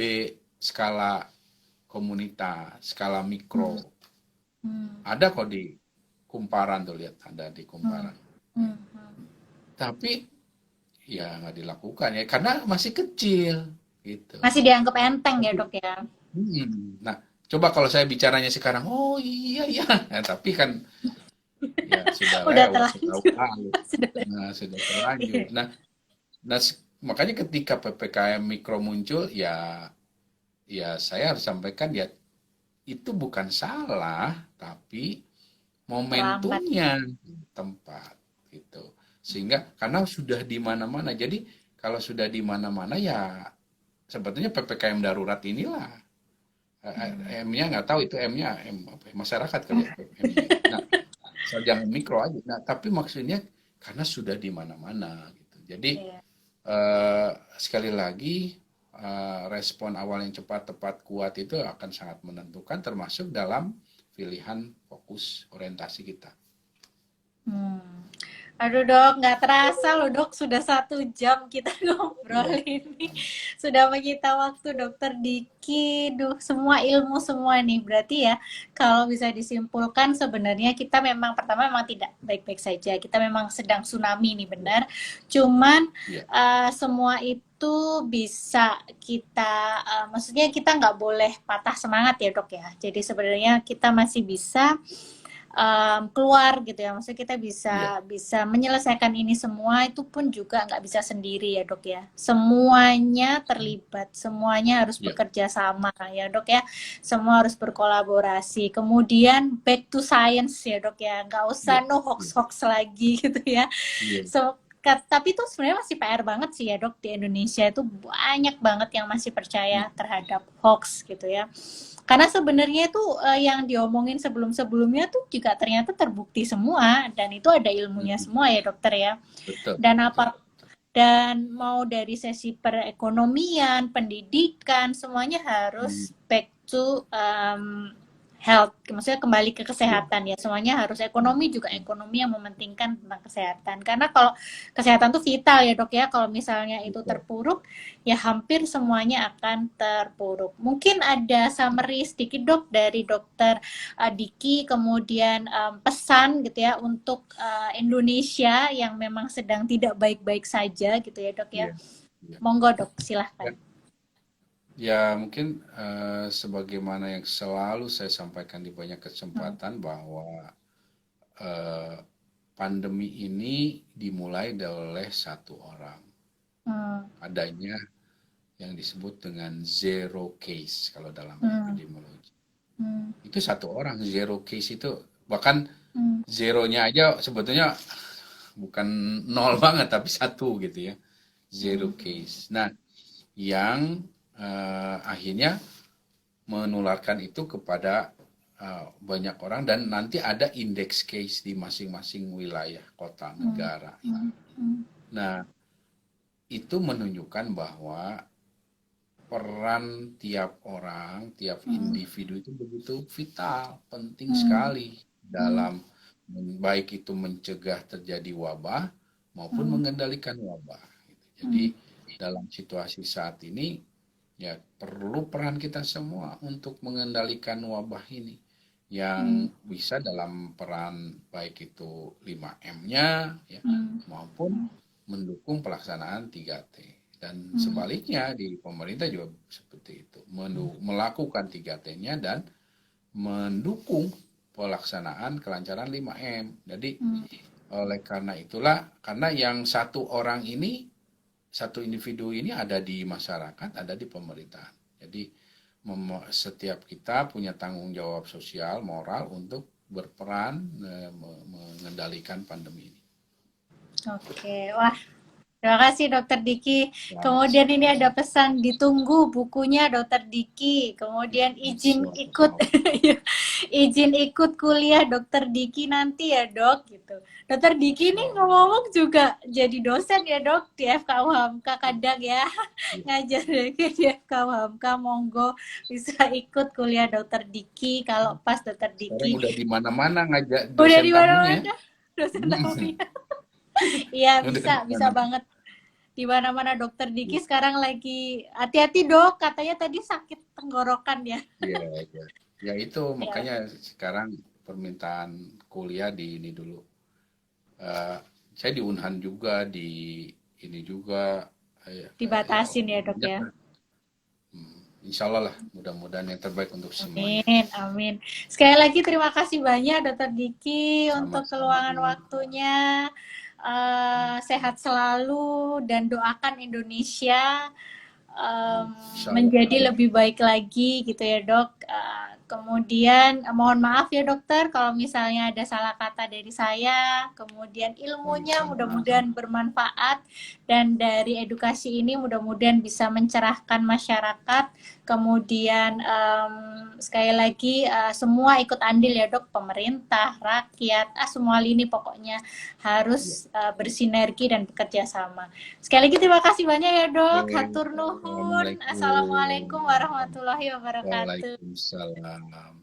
skala komunitas, skala Hmm. mikro. Hmm. Ada kok di Kumparan tuh, lihat ada di Hmm. Kumparan. Hmm. Tapi ya nggak dilakukan ya karena masih kecil gitu. Masih dianggap enteng ya Tapi, dok ya? nah coba kalau saya bicaranya sekarang, oh iya iya, nah, tapi kan ya sudah Udah lewat setahun terlanjur. lalu, Sudah lewat. nah sudah terlanjur. Iya. Nah, makanya ketika ppkm mikro muncul ya ya saya harus sampaikan ya itu bukan salah, tapi Terlambat. momentumnya tempat gitu. Sehingga karena sudah di mana-mana. Jadi kalau sudah di mana-mana ya sebetulnya PPKM darurat inilah Hmm. M-nya nggak tahu itu M-nya M apa ya, masyarakat kali ya M-nya. Nah, asal jangan mikro aja. Nah, tapi maksudnya karena sudah di mana-mana gitu. Jadi Iya. sekali lagi respon awal yang cepat, tepat, kuat itu akan sangat menentukan termasuk dalam pilihan fokus orientasi kita. Hmm. Aduh dok, nggak terasa loh dok, sudah 1 jam kita ngobrol Iya. ini. Sudah menyita waktu dokter Diki, duh semua ilmu semua nih. Berarti ya kalau bisa disimpulkan sebenarnya kita memang pertama memang tidak baik-baik saja. Kita memang sedang tsunami nih benar. Cuman Iya. semua itu bisa kita, maksudnya kita nggak boleh patah semangat ya dok ya. Jadi sebenarnya kita masih bisa keluar gitu ya, maksudnya kita Iya. bisa bisa menyelesaikan ini semua itu pun juga nggak bisa sendiri ya dok ya, semuanya terlibat, semuanya harus Iya. bekerja sama ya dok ya, semua harus berkolaborasi, kemudian back to science ya dok ya, nggak Iya. usah no Iya. hoax hoax lagi gitu ya. Iya. So, Tapi itu sebenarnya masih PR banget sih ya dok, di Indonesia itu banyak banget yang masih percaya terhadap hoax gitu ya. Karena sebenarnya itu yang diomongin sebelum-sebelumnya tuh juga ternyata terbukti semua dan itu ada ilmunya Hmm, semua ya dokter ya. betul, Dan betul, apa dan mau dari sesi perekonomian, pendidikan, semuanya hmm, harus back to health, maksudnya kembali ke iya, kesehatan ya. Semuanya harus hmm, ekonomi juga hmm, ekonomi yang mementingkan tentang kesehatan. Karena kalau kesehatan tuh vital ya dok ya. Kalau misalnya itu betul. terpuruk, ya hampir semuanya akan terpuruk. Mungkin ada summary sedikit dok dari dokter Diki, kemudian pesan gitu ya untuk Indonesia yang memang sedang tidak baik-baik saja gitu ya dok ya. Iya, iya. Monggo dok, silahkan. Ya, ya mungkin sebagaimana yang selalu saya sampaikan di banyak Hmm. kesempatan bahwa eh, pandemi ini dimulai oleh satu orang. Hmm. Adanya yang disebut dengan zero case kalau dalam Hmm. epidemiologi. Hmm. Itu satu orang, zero case itu bahkan Hmm. zeronya aja sebetulnya bukan nol banget tapi satu gitu ya. Zero Hmm. case. Nah, yang akhirnya menularkan itu kepada banyak orang dan nanti ada indeks case di masing-masing wilayah, kota, Hmm. negara. Hmm. Hmm. Nah, itu menunjukkan bahwa peran tiap orang, tiap Hmm. individu itu begitu vital, penting Hmm. sekali Hmm. dalam baik itu mencegah terjadi wabah maupun Hmm. mengendalikan wabah. Jadi Hmm. dalam situasi saat ini ya perlu peran kita semua untuk mengendalikan wabah ini yang Hmm. bisa dalam peran baik itu 5M-nya ya Hmm. maupun mendukung pelaksanaan 3T. Dan Hmm. sebaliknya di pemerintah juga seperti itu, melakukan 3T-nya dan mendukung pelaksanaan kelancaran 5M. Jadi Hmm. oleh karena itulah, karena yang satu orang ini, satu individu ini ada di masyarakat, ada di pemerintahan. Jadi setiap kita punya tanggung jawab sosial, moral untuk berperan mengendalikan pandemi ini. Oke, wah, terima kasih Dokter Diki. Ya, Kemudian ini ada sama-sama. pesan ditunggu bukunya Dokter Diki. Kemudian izin Insya ikut Allah. izin ikut kuliah Dokter Diki nanti ya Dok gitu. Dokter Diki Insya ini Allah. ngomong juga jadi dosen ya Dok di FK Hamka kadang ya Ya, ngajar ya. di FK Hamka. Monggo bisa ikut kuliah Dokter Diki kalau pas Dokter Sekarang Diki udah di mana-mana ngajak udah dosen di tamunya. mana-mana dosen Hmm, tamunya. Iya udah bisa di bisa mana-mana. banget di mana-mana. Dokter Diki sekarang lagi hati-hati dok, katanya tadi sakit tenggorokan ya. Iya, iya. Ya itu Ya, makanya sekarang permintaan kuliah di ini dulu. Eh, saya di Unhan juga, di ini juga, ya dibatasin ya dok banyak ya. lah. Insya Allah lah, mudah-mudahan yang terbaik untuk semuanya. Amin, amin. Sekali lagi terima kasih banyak Dokter Diki untuk Sama-sama. keluangan waktunya. Sehat selalu dan doakan Indonesia Insya Allah. menjadi Amin. lebih baik lagi gitu ya dok. Kemudian mohon maaf ya dokter kalau misalnya ada salah kata dari saya. Kemudian ilmunya Sama-sama. mudah-mudahan bermanfaat dan dari edukasi ini mudah-mudahan bisa mencerahkan masyarakat. Kemudian sekali lagi semua ikut andil ya dok, pemerintah, rakyat, semua lini pokoknya Ya. harus bersinergi dan bekerja sama. Sekali lagi terima kasih banyak ya dok. Oke. Hatur nuhun. Assalamualaikum. Assalamualaikum warahmatullahi wabarakatuh. Waalaikumsalam.